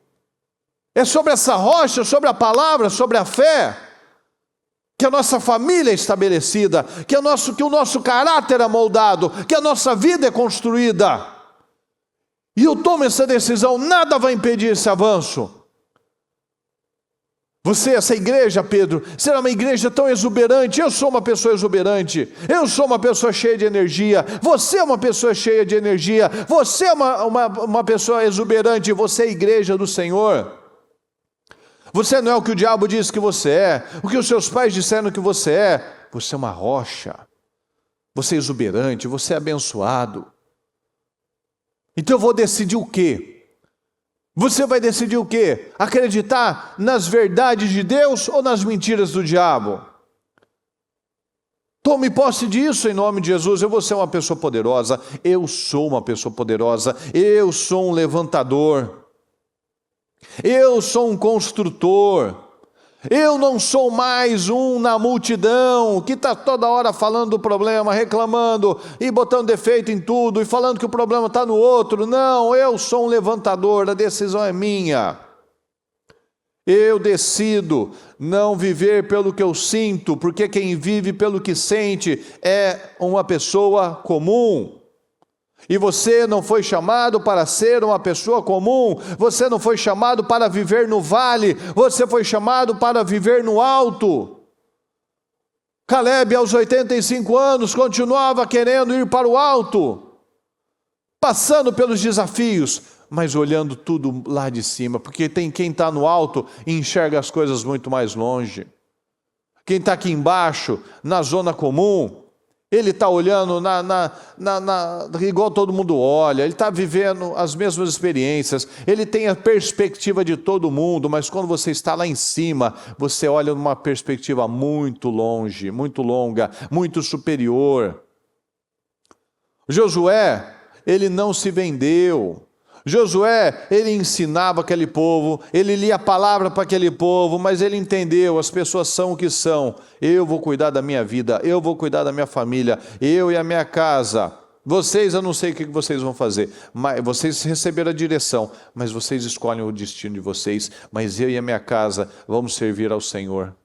É sobre essa rocha, sobre a palavra, sobre a fé, que a nossa família é estabelecida, que o nosso caráter é moldado, que a nossa vida é construída. E eu tomo essa decisão, nada vai impedir esse avanço. Essa igreja, Pedro, será uma igreja tão exuberante. Eu sou uma pessoa exuberante. Eu sou uma pessoa cheia de energia. Você é uma pessoa cheia de energia. Você é uma pessoa exuberante. Você é a igreja do Senhor. Você não é o que o diabo diz que você é, o que os seus pais disseram que você é. Você é uma rocha. Você é exuberante, você é abençoado. Então eu vou decidir o quê? Você vai decidir o quê? Acreditar nas verdades de Deus ou nas mentiras do diabo? Tome posse disso em nome de Jesus. Eu vou ser uma pessoa poderosa. Eu sou uma pessoa poderosa. Eu sou um levantador. Eu sou um construtor. Eu não sou mais um na multidão que está toda hora falando do problema, reclamando e botando defeito em tudo e falando que o problema está no outro. Não, eu sou um levantador, a decisão é minha. Eu decido não viver pelo que eu sinto, porque quem vive pelo que sente é uma pessoa comum. E você não foi chamado para ser uma pessoa comum, você não foi chamado para viver no vale, você foi chamado para viver no alto. Caleb, aos 85 anos, continuava querendo ir para o alto, passando pelos desafios, mas olhando tudo lá de cima, porque tem quem está no alto e enxerga as coisas muito mais longe. Quem está aqui embaixo, na zona comum, ele está olhando igual todo mundo olha, ele está vivendo as mesmas experiências, ele tem a perspectiva de todo mundo, mas quando você está lá em cima, você olha numa perspectiva muito longe, muito longa, muito superior. Josué, ele não se vendeu. Josué, ele ensinava aquele povo, ele lia a palavra para aquele povo, mas ele entendeu, as pessoas são o que são. Eu vou cuidar da minha vida, eu vou cuidar da minha família, eu e a minha casa. Vocês, eu não sei o que vocês vão fazer, mas vocês receberam a direção, mas vocês escolhem o destino de vocês, mas eu e a minha casa vamos servir ao Senhor.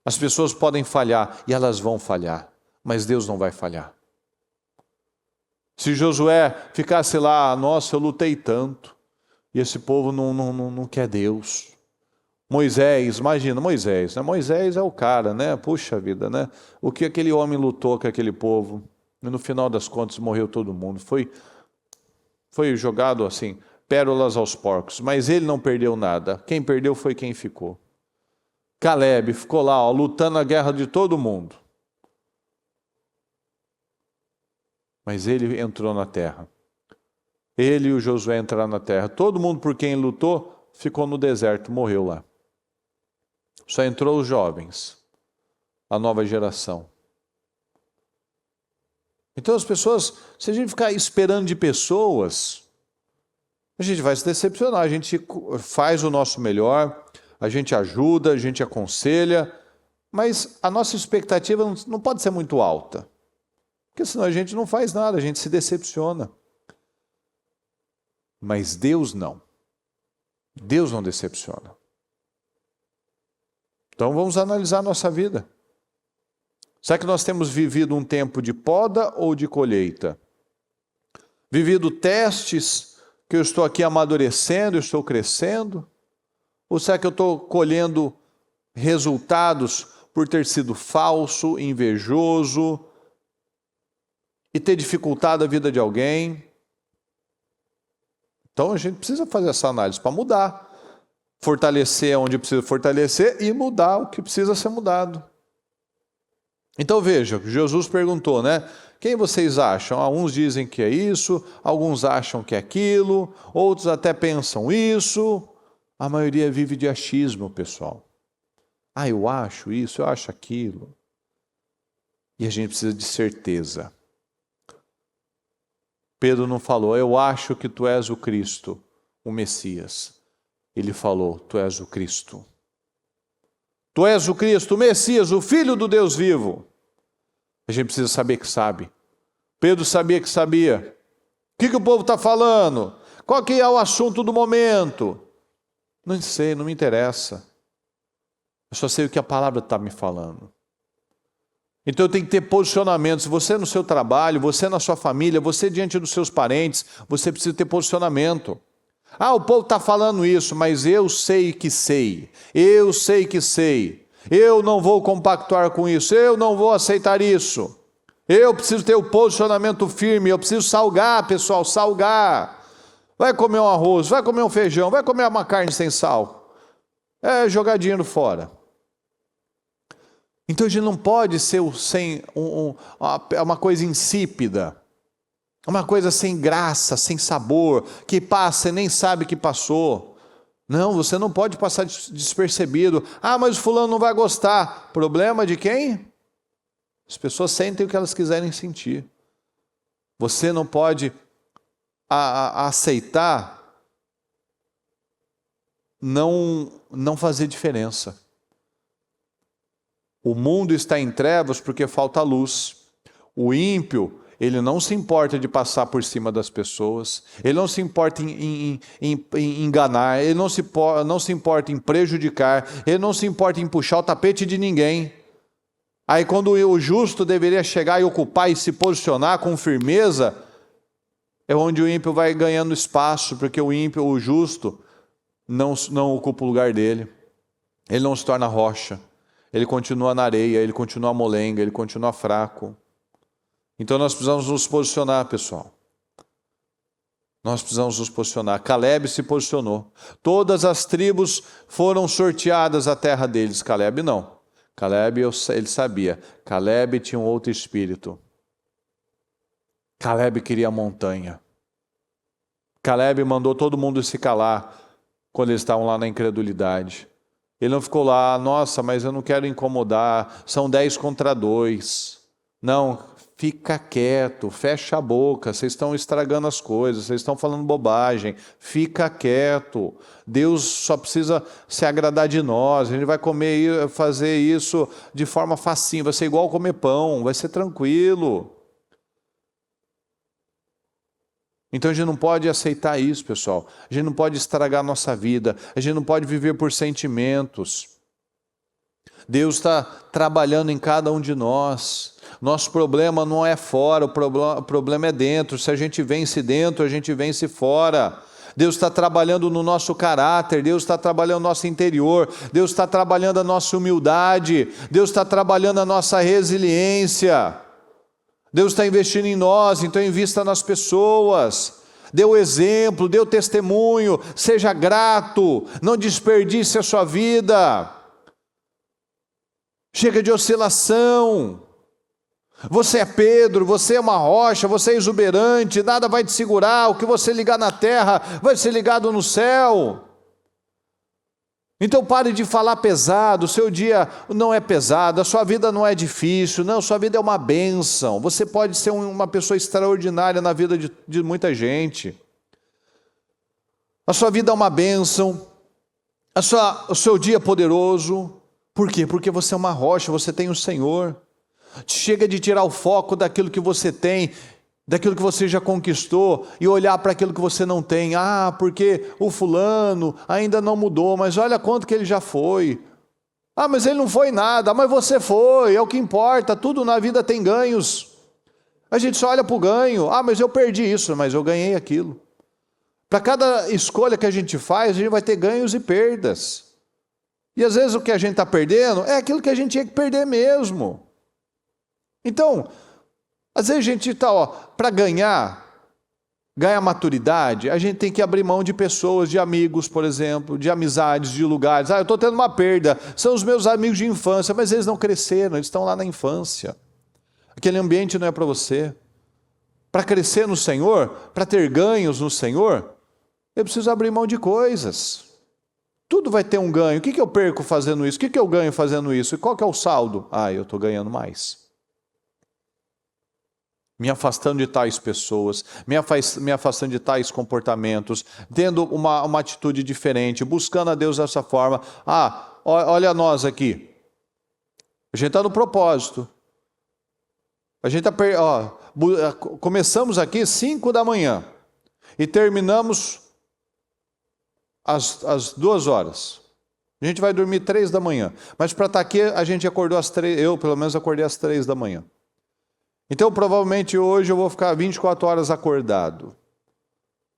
As pessoas podem falhar, e elas vão falhar, mas Deus não vai falhar. Se Josué ficasse lá, nossa, eu lutei tanto, e esse povo não quer Deus. Moisés, imagina Moisés, né? Moisés é o cara, né? Puxa vida, né? O que aquele homem lutou com aquele povo, e no final das contas morreu todo mundo. Foi jogado assim, pérolas aos porcos, mas ele não perdeu nada. Quem perdeu foi quem ficou. Caleb ficou lá, ó, lutando a guerra de todo mundo. Mas ele entrou na terra. Ele e o Josué entraram na terra. Todo mundo por quem lutou ficou no deserto, morreu lá. Só entrou os jovens, a nova geração. Então as pessoas, se a gente ficar esperando de pessoas, a gente vai se decepcionar. A gente faz o nosso melhor, a gente ajuda, a gente aconselha, mas a nossa expectativa não pode ser muito alta, porque senão a gente não faz nada, a gente se decepciona. Mas Deus não. Deus não decepciona. Então vamos analisar a nossa vida. Será que nós temos vivido um tempo de poda ou de colheita? Vivido testes que eu estou aqui amadurecendo, eu estou crescendo? Ou será que eu estou colhendo resultados por ter sido falso, invejoso e ter dificultado a vida de alguém? Então a gente precisa fazer essa análise para mudar. Fortalecer onde precisa fortalecer e mudar o que precisa ser mudado. Então veja, Jesus perguntou, né? Quem vocês acham? Alguns dizem que é isso, alguns acham que é aquilo, outros até pensam isso. A maioria vive de achismo, pessoal. Ah, eu acho isso, eu acho aquilo. E a gente precisa de certeza. Pedro não falou, eu acho que tu és o Cristo, o Messias. Ele falou, tu és o Cristo. Tu és o Cristo, o Messias, o Filho do Deus vivo. A gente precisa saber que sabe. Pedro sabia que sabia. O que o povo está falando? Qual que é o assunto do momento? Não sei, não me interessa. Eu só sei o que a palavra está me falando. Então eu tenho que ter posicionamentos. Você no seu trabalho, você na sua família, você diante dos seus parentes, você precisa ter posicionamento. Ah, o povo está falando isso, mas eu sei que sei. Eu sei que sei. Eu não vou compactuar com isso. Eu não vou aceitar isso. Eu preciso ter o posicionamento firme. Eu preciso salgar, pessoal, salgar. Vai comer um arroz, vai comer um feijão, vai comer uma carne sem sal. É jogar dinheiro fora. Então a gente não pode ser uma coisa insípida. Uma coisa sem graça, sem sabor, que passa e nem sabe que passou. Não, você não pode passar despercebido. Ah, mas o fulano não vai gostar. Problema de quem? As pessoas sentem o que elas quiserem sentir. Você não pode aceitar não fazer diferença. O mundo está em trevas porque falta luz. O ímpio, ele não se importa de passar por cima das pessoas, ele não se importa em enganar, ele não se importa em prejudicar, ele não se importa em puxar o tapete de ninguém. Aí quando o justo deveria chegar e ocupar e se posicionar com firmeza, é onde o ímpio vai ganhando espaço, porque o justo, não ocupa o lugar dele, ele não se torna rocha, ele continua na areia, ele continua molenga, ele continua fraco. Então nós precisamos nos posicionar, pessoal. Nós precisamos nos posicionar. Caleb se posicionou. Todas as tribos foram sorteadas a terra deles. Caleb não. Caleb, ele sabia. Caleb tinha um outro espírito. Caleb queria a montanha. Caleb mandou todo mundo se calar quando eles estavam lá na incredulidade. Ele não ficou lá, nossa, mas eu não quero incomodar. São 10 contra 2. Não, fica quieto, fecha a boca, vocês estão estragando as coisas, vocês estão falando bobagem, fica quieto. Deus só precisa se agradar de nós, a gente vai comer, fazer isso de forma facinho, vai ser igual comer pão, vai ser tranquilo. Então a gente não pode aceitar isso, pessoal. A gente não pode estragar a nossa vida. A gente não pode viver por sentimentos. Deus está trabalhando em cada um de nós. Nosso problema não é fora, o problema é dentro. Se a gente vence dentro, a gente vence fora. Deus está trabalhando no nosso caráter, Deus está trabalhando no nosso interior, Deus está trabalhando a nossa humildade, Deus está trabalhando a nossa resiliência. Deus está investindo em nós, então invista nas pessoas. Dê o exemplo, dê o testemunho, seja grato, não desperdice a sua vida. Chega de oscilação. Você é Pedro, você é uma rocha, você é exuberante, nada vai te segurar, o que você ligar na terra vai ser ligado no céu. Então pare de falar pesado, o seu dia não é pesado, a sua vida não é difícil, não, sua vida é uma bênção. Você pode ser uma pessoa extraordinária na vida de muita gente. A sua vida é uma bênção, o seu dia é poderoso. Por quê? Porque você é uma rocha, você tem o Senhor. Chega de tirar o foco daquilo que você tem, daquilo que você já conquistou e olhar para aquilo que você não tem. Ah, porque o fulano ainda não mudou, mas olha quanto que ele já foi. Ah, mas ele não foi nada, mas você foi, é o que importa, tudo na vida tem ganhos. A gente só olha para o ganho. Ah, mas eu perdi isso, mas eu ganhei aquilo. Para cada escolha que a gente faz, a gente vai ter ganhos e perdas. E às vezes o que a gente está perdendo é aquilo que a gente tinha que perder mesmo. Então, às vezes a gente está, para ganhar maturidade, a gente tem que abrir mão de pessoas, de amigos, por exemplo, de amizades, de lugares. Ah, eu estou tendo uma perda, são os meus amigos de infância, mas eles não cresceram, eles estão lá na infância. Aquele ambiente não é para você. Para crescer no Senhor, para ter ganhos no Senhor, eu preciso abrir mão de coisas. Tudo vai ter um ganho. O que eu perco fazendo isso? O que eu ganho fazendo isso? E qual que é o saldo? Ah, eu estou ganhando mais. Me afastando de tais pessoas, me afastando de tais comportamentos, tendo uma atitude diferente, buscando a Deus dessa forma. Ah, olha nós aqui. A gente está no propósito. A gente começamos aqui 5 da manhã e terminamos às 2 horas. A gente vai dormir 3 da manhã. Mas para estar aqui, a gente acordou às 3, eu pelo menos acordei às 3 da manhã. Então, provavelmente hoje eu vou ficar 24 horas acordado.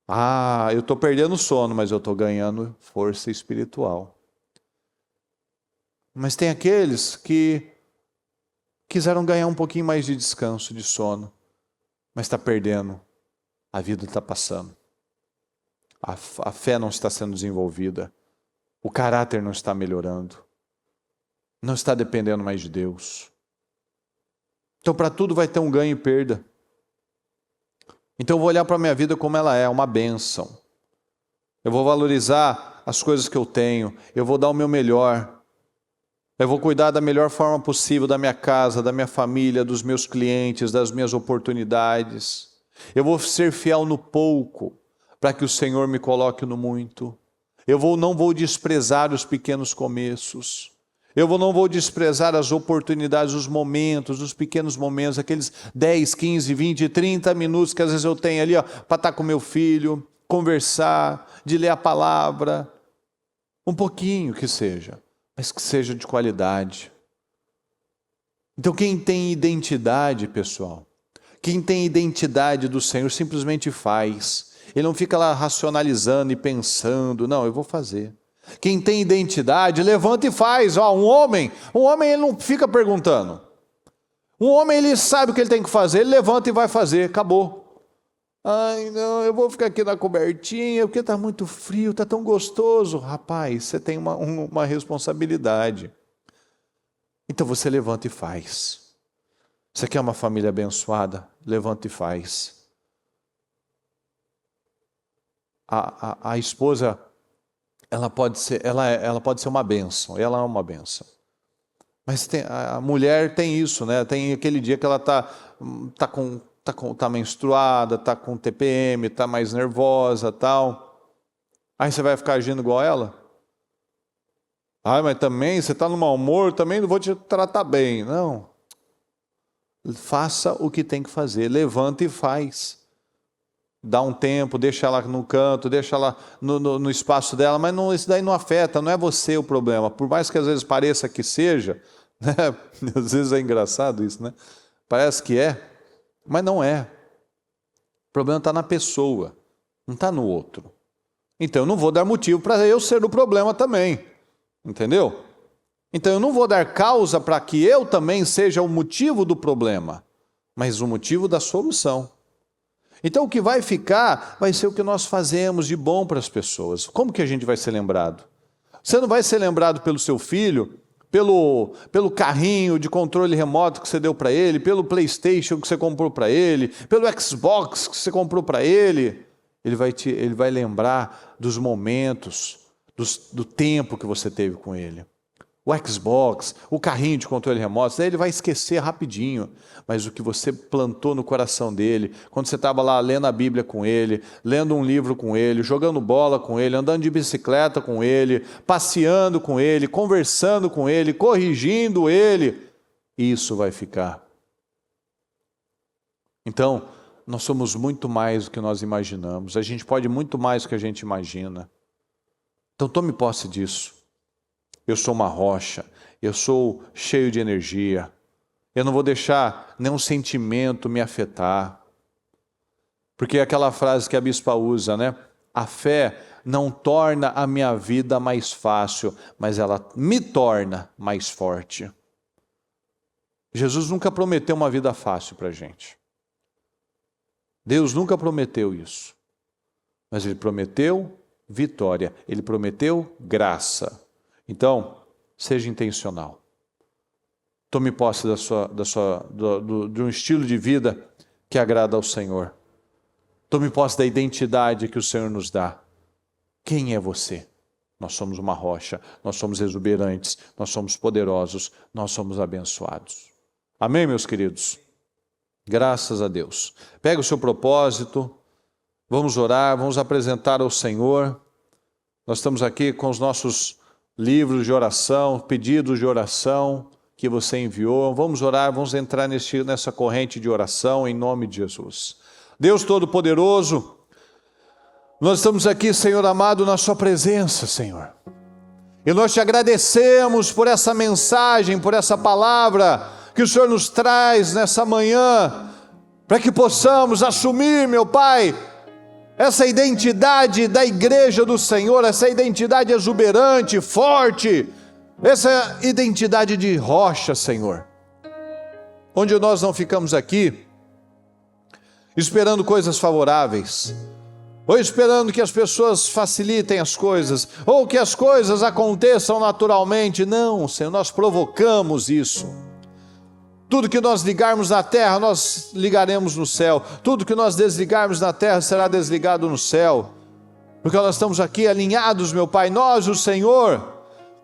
Ah, eu estou perdendo sono, mas eu estou ganhando força espiritual. Mas tem aqueles que quiseram ganhar um pouquinho mais de descanso, de sono, mas está perdendo. A vida está passando. A fé não está sendo desenvolvida. O caráter não está melhorando. Não está dependendo mais de Deus. Então, para tudo vai ter um ganho e perda. Então, eu vou olhar para a minha vida como ela é, uma bênção. Eu vou valorizar as coisas que eu tenho. Eu vou dar o meu melhor. Eu vou cuidar da melhor forma possível da minha casa, da minha família, dos meus clientes, das minhas oportunidades. Eu vou ser fiel no pouco, para que o Senhor me coloque no muito. Não vou desprezar os pequenos começos. Não vou desprezar as oportunidades, os momentos, os pequenos momentos, aqueles 10, 15, 20, 30 minutos que às vezes eu tenho ali para estar com meu filho, conversar, de ler a palavra. Um pouquinho que seja, mas que seja de qualidade. Então quem tem identidade, pessoal, quem tem identidade do Senhor simplesmente faz. Ele não fica lá racionalizando e pensando, não, eu vou fazer. Quem tem identidade, levanta e faz. Um homem ele não fica perguntando. Um homem, ele sabe o que ele tem que fazer, ele levanta e vai fazer, acabou. Ai, não, eu vou ficar aqui na cobertinha, porque está muito frio, está tão gostoso. Rapaz, você tem uma responsabilidade. Então você levanta e faz. Você quer uma família abençoada? Levanta e faz. A esposa, ela pode ser uma bênção, ela é uma bênção. Mas a mulher tem isso, né? Tem aquele dia que ela tá menstruada, tá com TPM, tá mais nervosa, tal. Aí você vai ficar agindo igual ela? Mas também você está no mau humor, também não vou te tratar bem. Não. Faça o que tem que fazer, levanta e faz. Dá um tempo, deixa ela no canto, deixa ela no espaço dela, mas não, isso daí não afeta, não é você o problema. Por mais que às vezes pareça que seja, né? Às vezes é engraçado isso, né? Parece que é, mas não é. O problema está na pessoa, não está no outro. Então eu não vou dar motivo para eu ser o problema também, entendeu? Então eu não vou dar causa para que eu também seja o motivo do problema, mas o motivo da solução. Então o que vai ficar vai ser o que nós fazemos de bom para as pessoas. Como que a gente vai ser lembrado? Você não vai ser lembrado pelo seu filho, pelo carrinho de controle remoto que você deu para ele, pelo PlayStation que você comprou para ele, pelo Xbox que você comprou para ele. Ele vai lembrar dos momentos, do tempo que você teve com ele. O Xbox, o carrinho de controle remoto, daí ele vai esquecer rapidinho. Mas o que você plantou no coração dele, quando você estava lá lendo a Bíblia com ele, lendo um livro com ele, jogando bola com ele, andando de bicicleta com ele, passeando com ele, conversando com ele, corrigindo ele, isso vai ficar. Então, nós somos muito mais do que nós imaginamos. A gente pode muito mais do que a gente imagina. Então tome posse disso. Eu sou uma rocha, eu sou cheio de energia, eu não vou deixar nenhum sentimento me afetar. Porque é aquela frase que a bispa usa, né? A fé não torna a minha vida mais fácil, mas ela me torna mais forte. Jesus nunca prometeu uma vida fácil para a gente. Deus nunca prometeu isso. Mas Ele prometeu vitória, Ele prometeu graça. Então, seja intencional. Tome posse de um estilo de vida que agrada ao Senhor. Tome posse da identidade que o Senhor nos dá. Quem é você? Nós somos uma rocha, nós somos exuberantes, nós somos poderosos, nós somos abençoados. Amém, meus queridos? Graças a Deus. Pega o seu propósito, vamos orar, vamos apresentar ao Senhor. Nós estamos aqui com os nossos livros de oração, pedidos de oração que você enviou. Vamos orar, vamos entrar nessa corrente de oração em nome de Jesus. Deus Todo-Poderoso, nós estamos aqui, Senhor amado, na sua presença, Senhor. E nós te agradecemos por essa mensagem, por essa palavra que o Senhor nos traz nessa manhã, para que possamos assumir, meu Pai, essa identidade da igreja do Senhor, essa identidade exuberante, forte, essa identidade de rocha, Senhor, onde nós não ficamos aqui esperando coisas favoráveis, ou esperando que as pessoas facilitem as coisas, ou que as coisas aconteçam naturalmente. Não, Senhor, nós provocamos isso. Tudo que nós ligarmos na terra, nós ligaremos no céu. Tudo que nós desligarmos na terra, será desligado no céu. Porque nós estamos aqui alinhados, meu Pai, nós, o Senhor,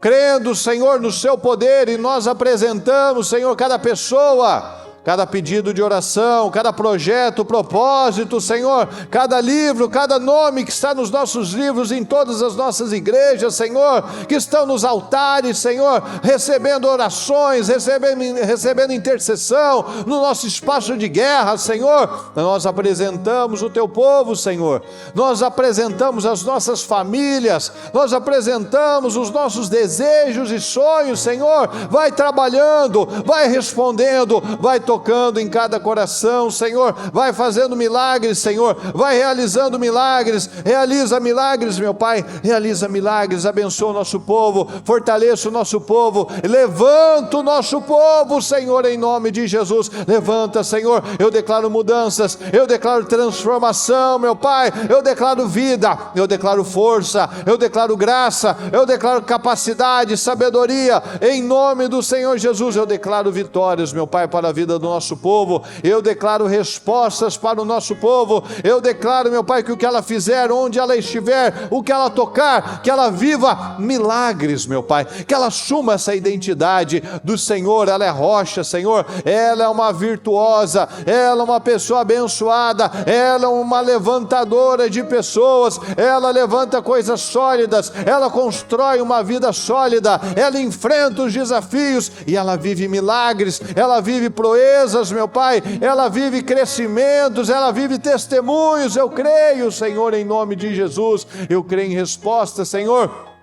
crendo, Senhor, no seu poder, e nós apresentamos, Senhor, cada pessoa, cada pedido de oração, cada projeto, propósito, Senhor, cada livro, cada nome que está nos nossos livros, em todas as nossas igrejas, Senhor, que estão nos altares, Senhor, recebendo orações, recebendo intercessão, no nosso espaço de guerra, Senhor. Nós apresentamos o teu povo, Senhor, nós apresentamos as nossas famílias, nós apresentamos os nossos desejos e sonhos, Senhor. Vai trabalhando, vai respondendo, vai tocando em cada coração, Senhor, vai fazendo milagres, Senhor, vai realizando milagres, realiza milagres, meu Pai, realiza milagres, abençoa o nosso povo, fortaleça o nosso povo, levanta o nosso povo, Senhor, em nome de Jesus. Levanta, Senhor, eu declaro mudanças, eu declaro transformação, meu Pai, eu declaro vida, eu declaro força, eu declaro graça, eu declaro capacidade, sabedoria, em nome do Senhor Jesus. Eu declaro vitórias, meu Pai, para a vida do nosso povo. Eu declaro respostas para o nosso povo. Eu declaro, meu Pai, que o que ela fizer, onde ela estiver, o que ela tocar, que ela viva milagres, meu Pai, que ela assuma essa identidade do Senhor. Ela é rocha, Senhor, ela é uma virtuosa, ela é uma pessoa abençoada, ela é uma levantadora de pessoas, ela levanta coisas sólidas, ela constrói uma vida sólida, ela enfrenta os desafios e ela vive milagres, ela vive proezas, meu Pai, ela vive crescimentos, ela vive testemunhos. Eu creio, Senhor, em nome de Jesus, eu creio em resposta, Senhor.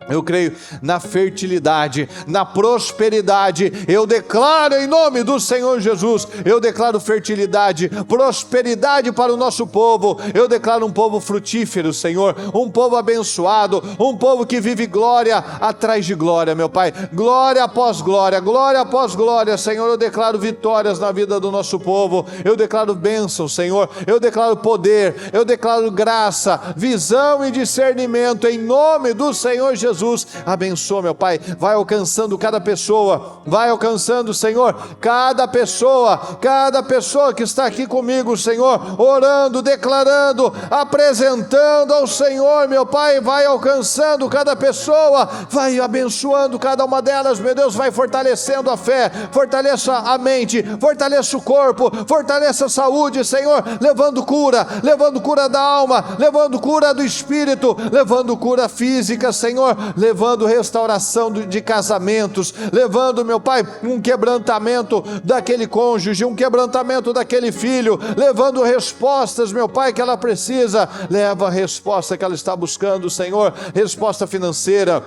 Eu creio na fertilidade, na prosperidade. Eu declaro em nome do Senhor Jesus, eu declaro fertilidade, prosperidade para o nosso povo. Eu declaro um povo frutífero, Senhor, um povo abençoado, um povo que vive glória atrás de glória, meu Pai, glória após glória, glória após glória, Senhor. Eu declaro vitórias na vida do nosso povo, eu declaro bênção, Senhor, eu declaro poder, eu declaro graça, visão e discernimento em nome do Senhor Jesus. Abençoa, meu Pai, vai alcançando cada pessoa, vai alcançando, Senhor, cada pessoa que está aqui comigo, Senhor, orando, declarando, apresentando ao Senhor, meu Pai, vai alcançando cada pessoa, vai abençoando cada uma delas, meu Deus, vai fortalecendo a fé, fortaleça a mente, fortaleça o corpo, fortaleça a saúde, Senhor, levando cura da alma, levando cura do espírito, levando cura física, Senhor, levando restauração de casamentos, levando, meu Pai, um quebrantamento daquele cônjuge, um quebrantamento daquele filho, levando respostas, meu Pai, que ela precisa. Leva a resposta que ela está buscando, Senhor, resposta financeira,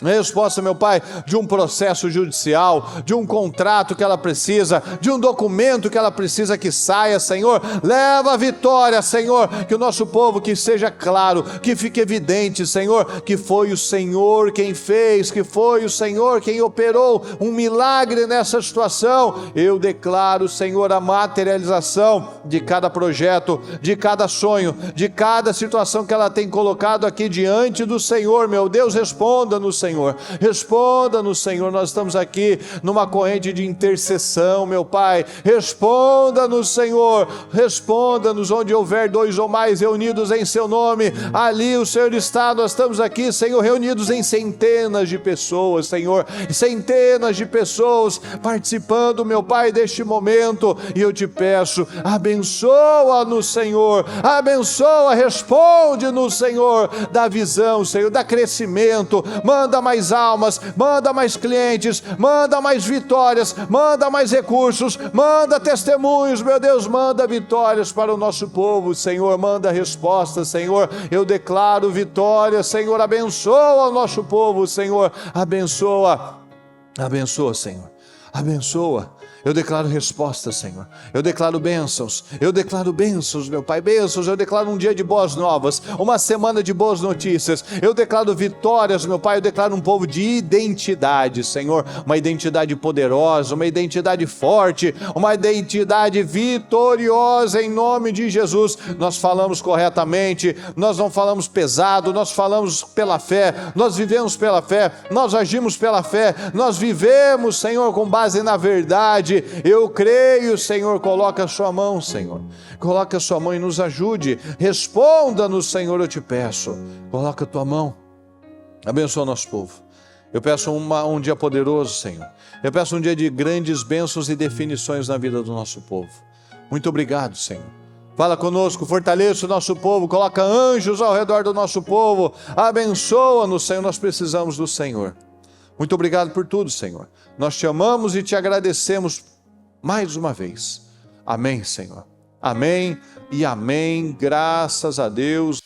resposta, meu Pai, de um processo judicial, de um contrato que ela precisa, de um documento que ela precisa que saia, Senhor. Leva a vitória, Senhor, que o nosso povo, que seja claro, que fique evidente, Senhor, que foi o Senhor quem fez, que foi o Senhor quem operou um milagre nessa situação. Eu declaro, Senhor, a materialização de cada projeto, de cada sonho, de cada situação que ela tem colocado aqui diante do Senhor. Meu Deus, responda-nos, Senhor, responda-nos, Senhor. Nós estamos aqui numa corrente de intercessão, meu Pai. Responda-nos, Senhor, responda-nos. Onde houver dois ou mais reunidos em seu nome, ali o Senhor está. Nós estamos aqui, Senhor, reunidos em centenas de pessoas, Senhor, centenas de pessoas participando, meu Pai, deste momento. E eu te peço, abençoa-nos, Senhor, abençoa, responde-nos, Senhor, dá visão, Senhor, dá crescimento, manda mais almas, manda mais clientes, manda mais vitórias, manda mais recursos, manda testemunhos, meu Deus, manda vitórias para o nosso povo, Senhor, manda respostas, Senhor. Eu declaro vitória, Senhor, abençoa o nosso povo, Senhor, abençoa, Senhor, abençoa. Eu declaro respostas, Senhor, eu declaro bênçãos, meu Pai, bênçãos. Eu declaro um dia de boas novas, uma semana de boas notícias. Eu declaro vitórias, meu Pai. Eu declaro um povo de identidade, Senhor, uma identidade poderosa, uma identidade forte, uma identidade vitoriosa em nome de Jesus. Nós falamos corretamente, nós não falamos pesado, nós falamos pela fé, nós vivemos pela fé, nós agimos pela fé, nós vivemos, Senhor, com base na verdade. Eu creio, Senhor. Coloca a sua mão, Senhor, coloca a sua mão e nos ajude. Responda-nos, Senhor, eu te peço. Coloca a tua mão, abençoa o nosso povo. Eu peço um dia poderoso, Senhor. Eu peço um dia de grandes bênçãos e definições na vida do nosso povo. Muito obrigado, Senhor. Fala conosco, fortaleça o nosso povo, coloca anjos ao redor do nosso povo, abençoa-nos, Senhor. Nós precisamos do Senhor. Muito obrigado por tudo, Senhor. Nós te amamos e te agradecemos mais uma vez. Amém, Senhor. Amém e amém. Graças a Deus.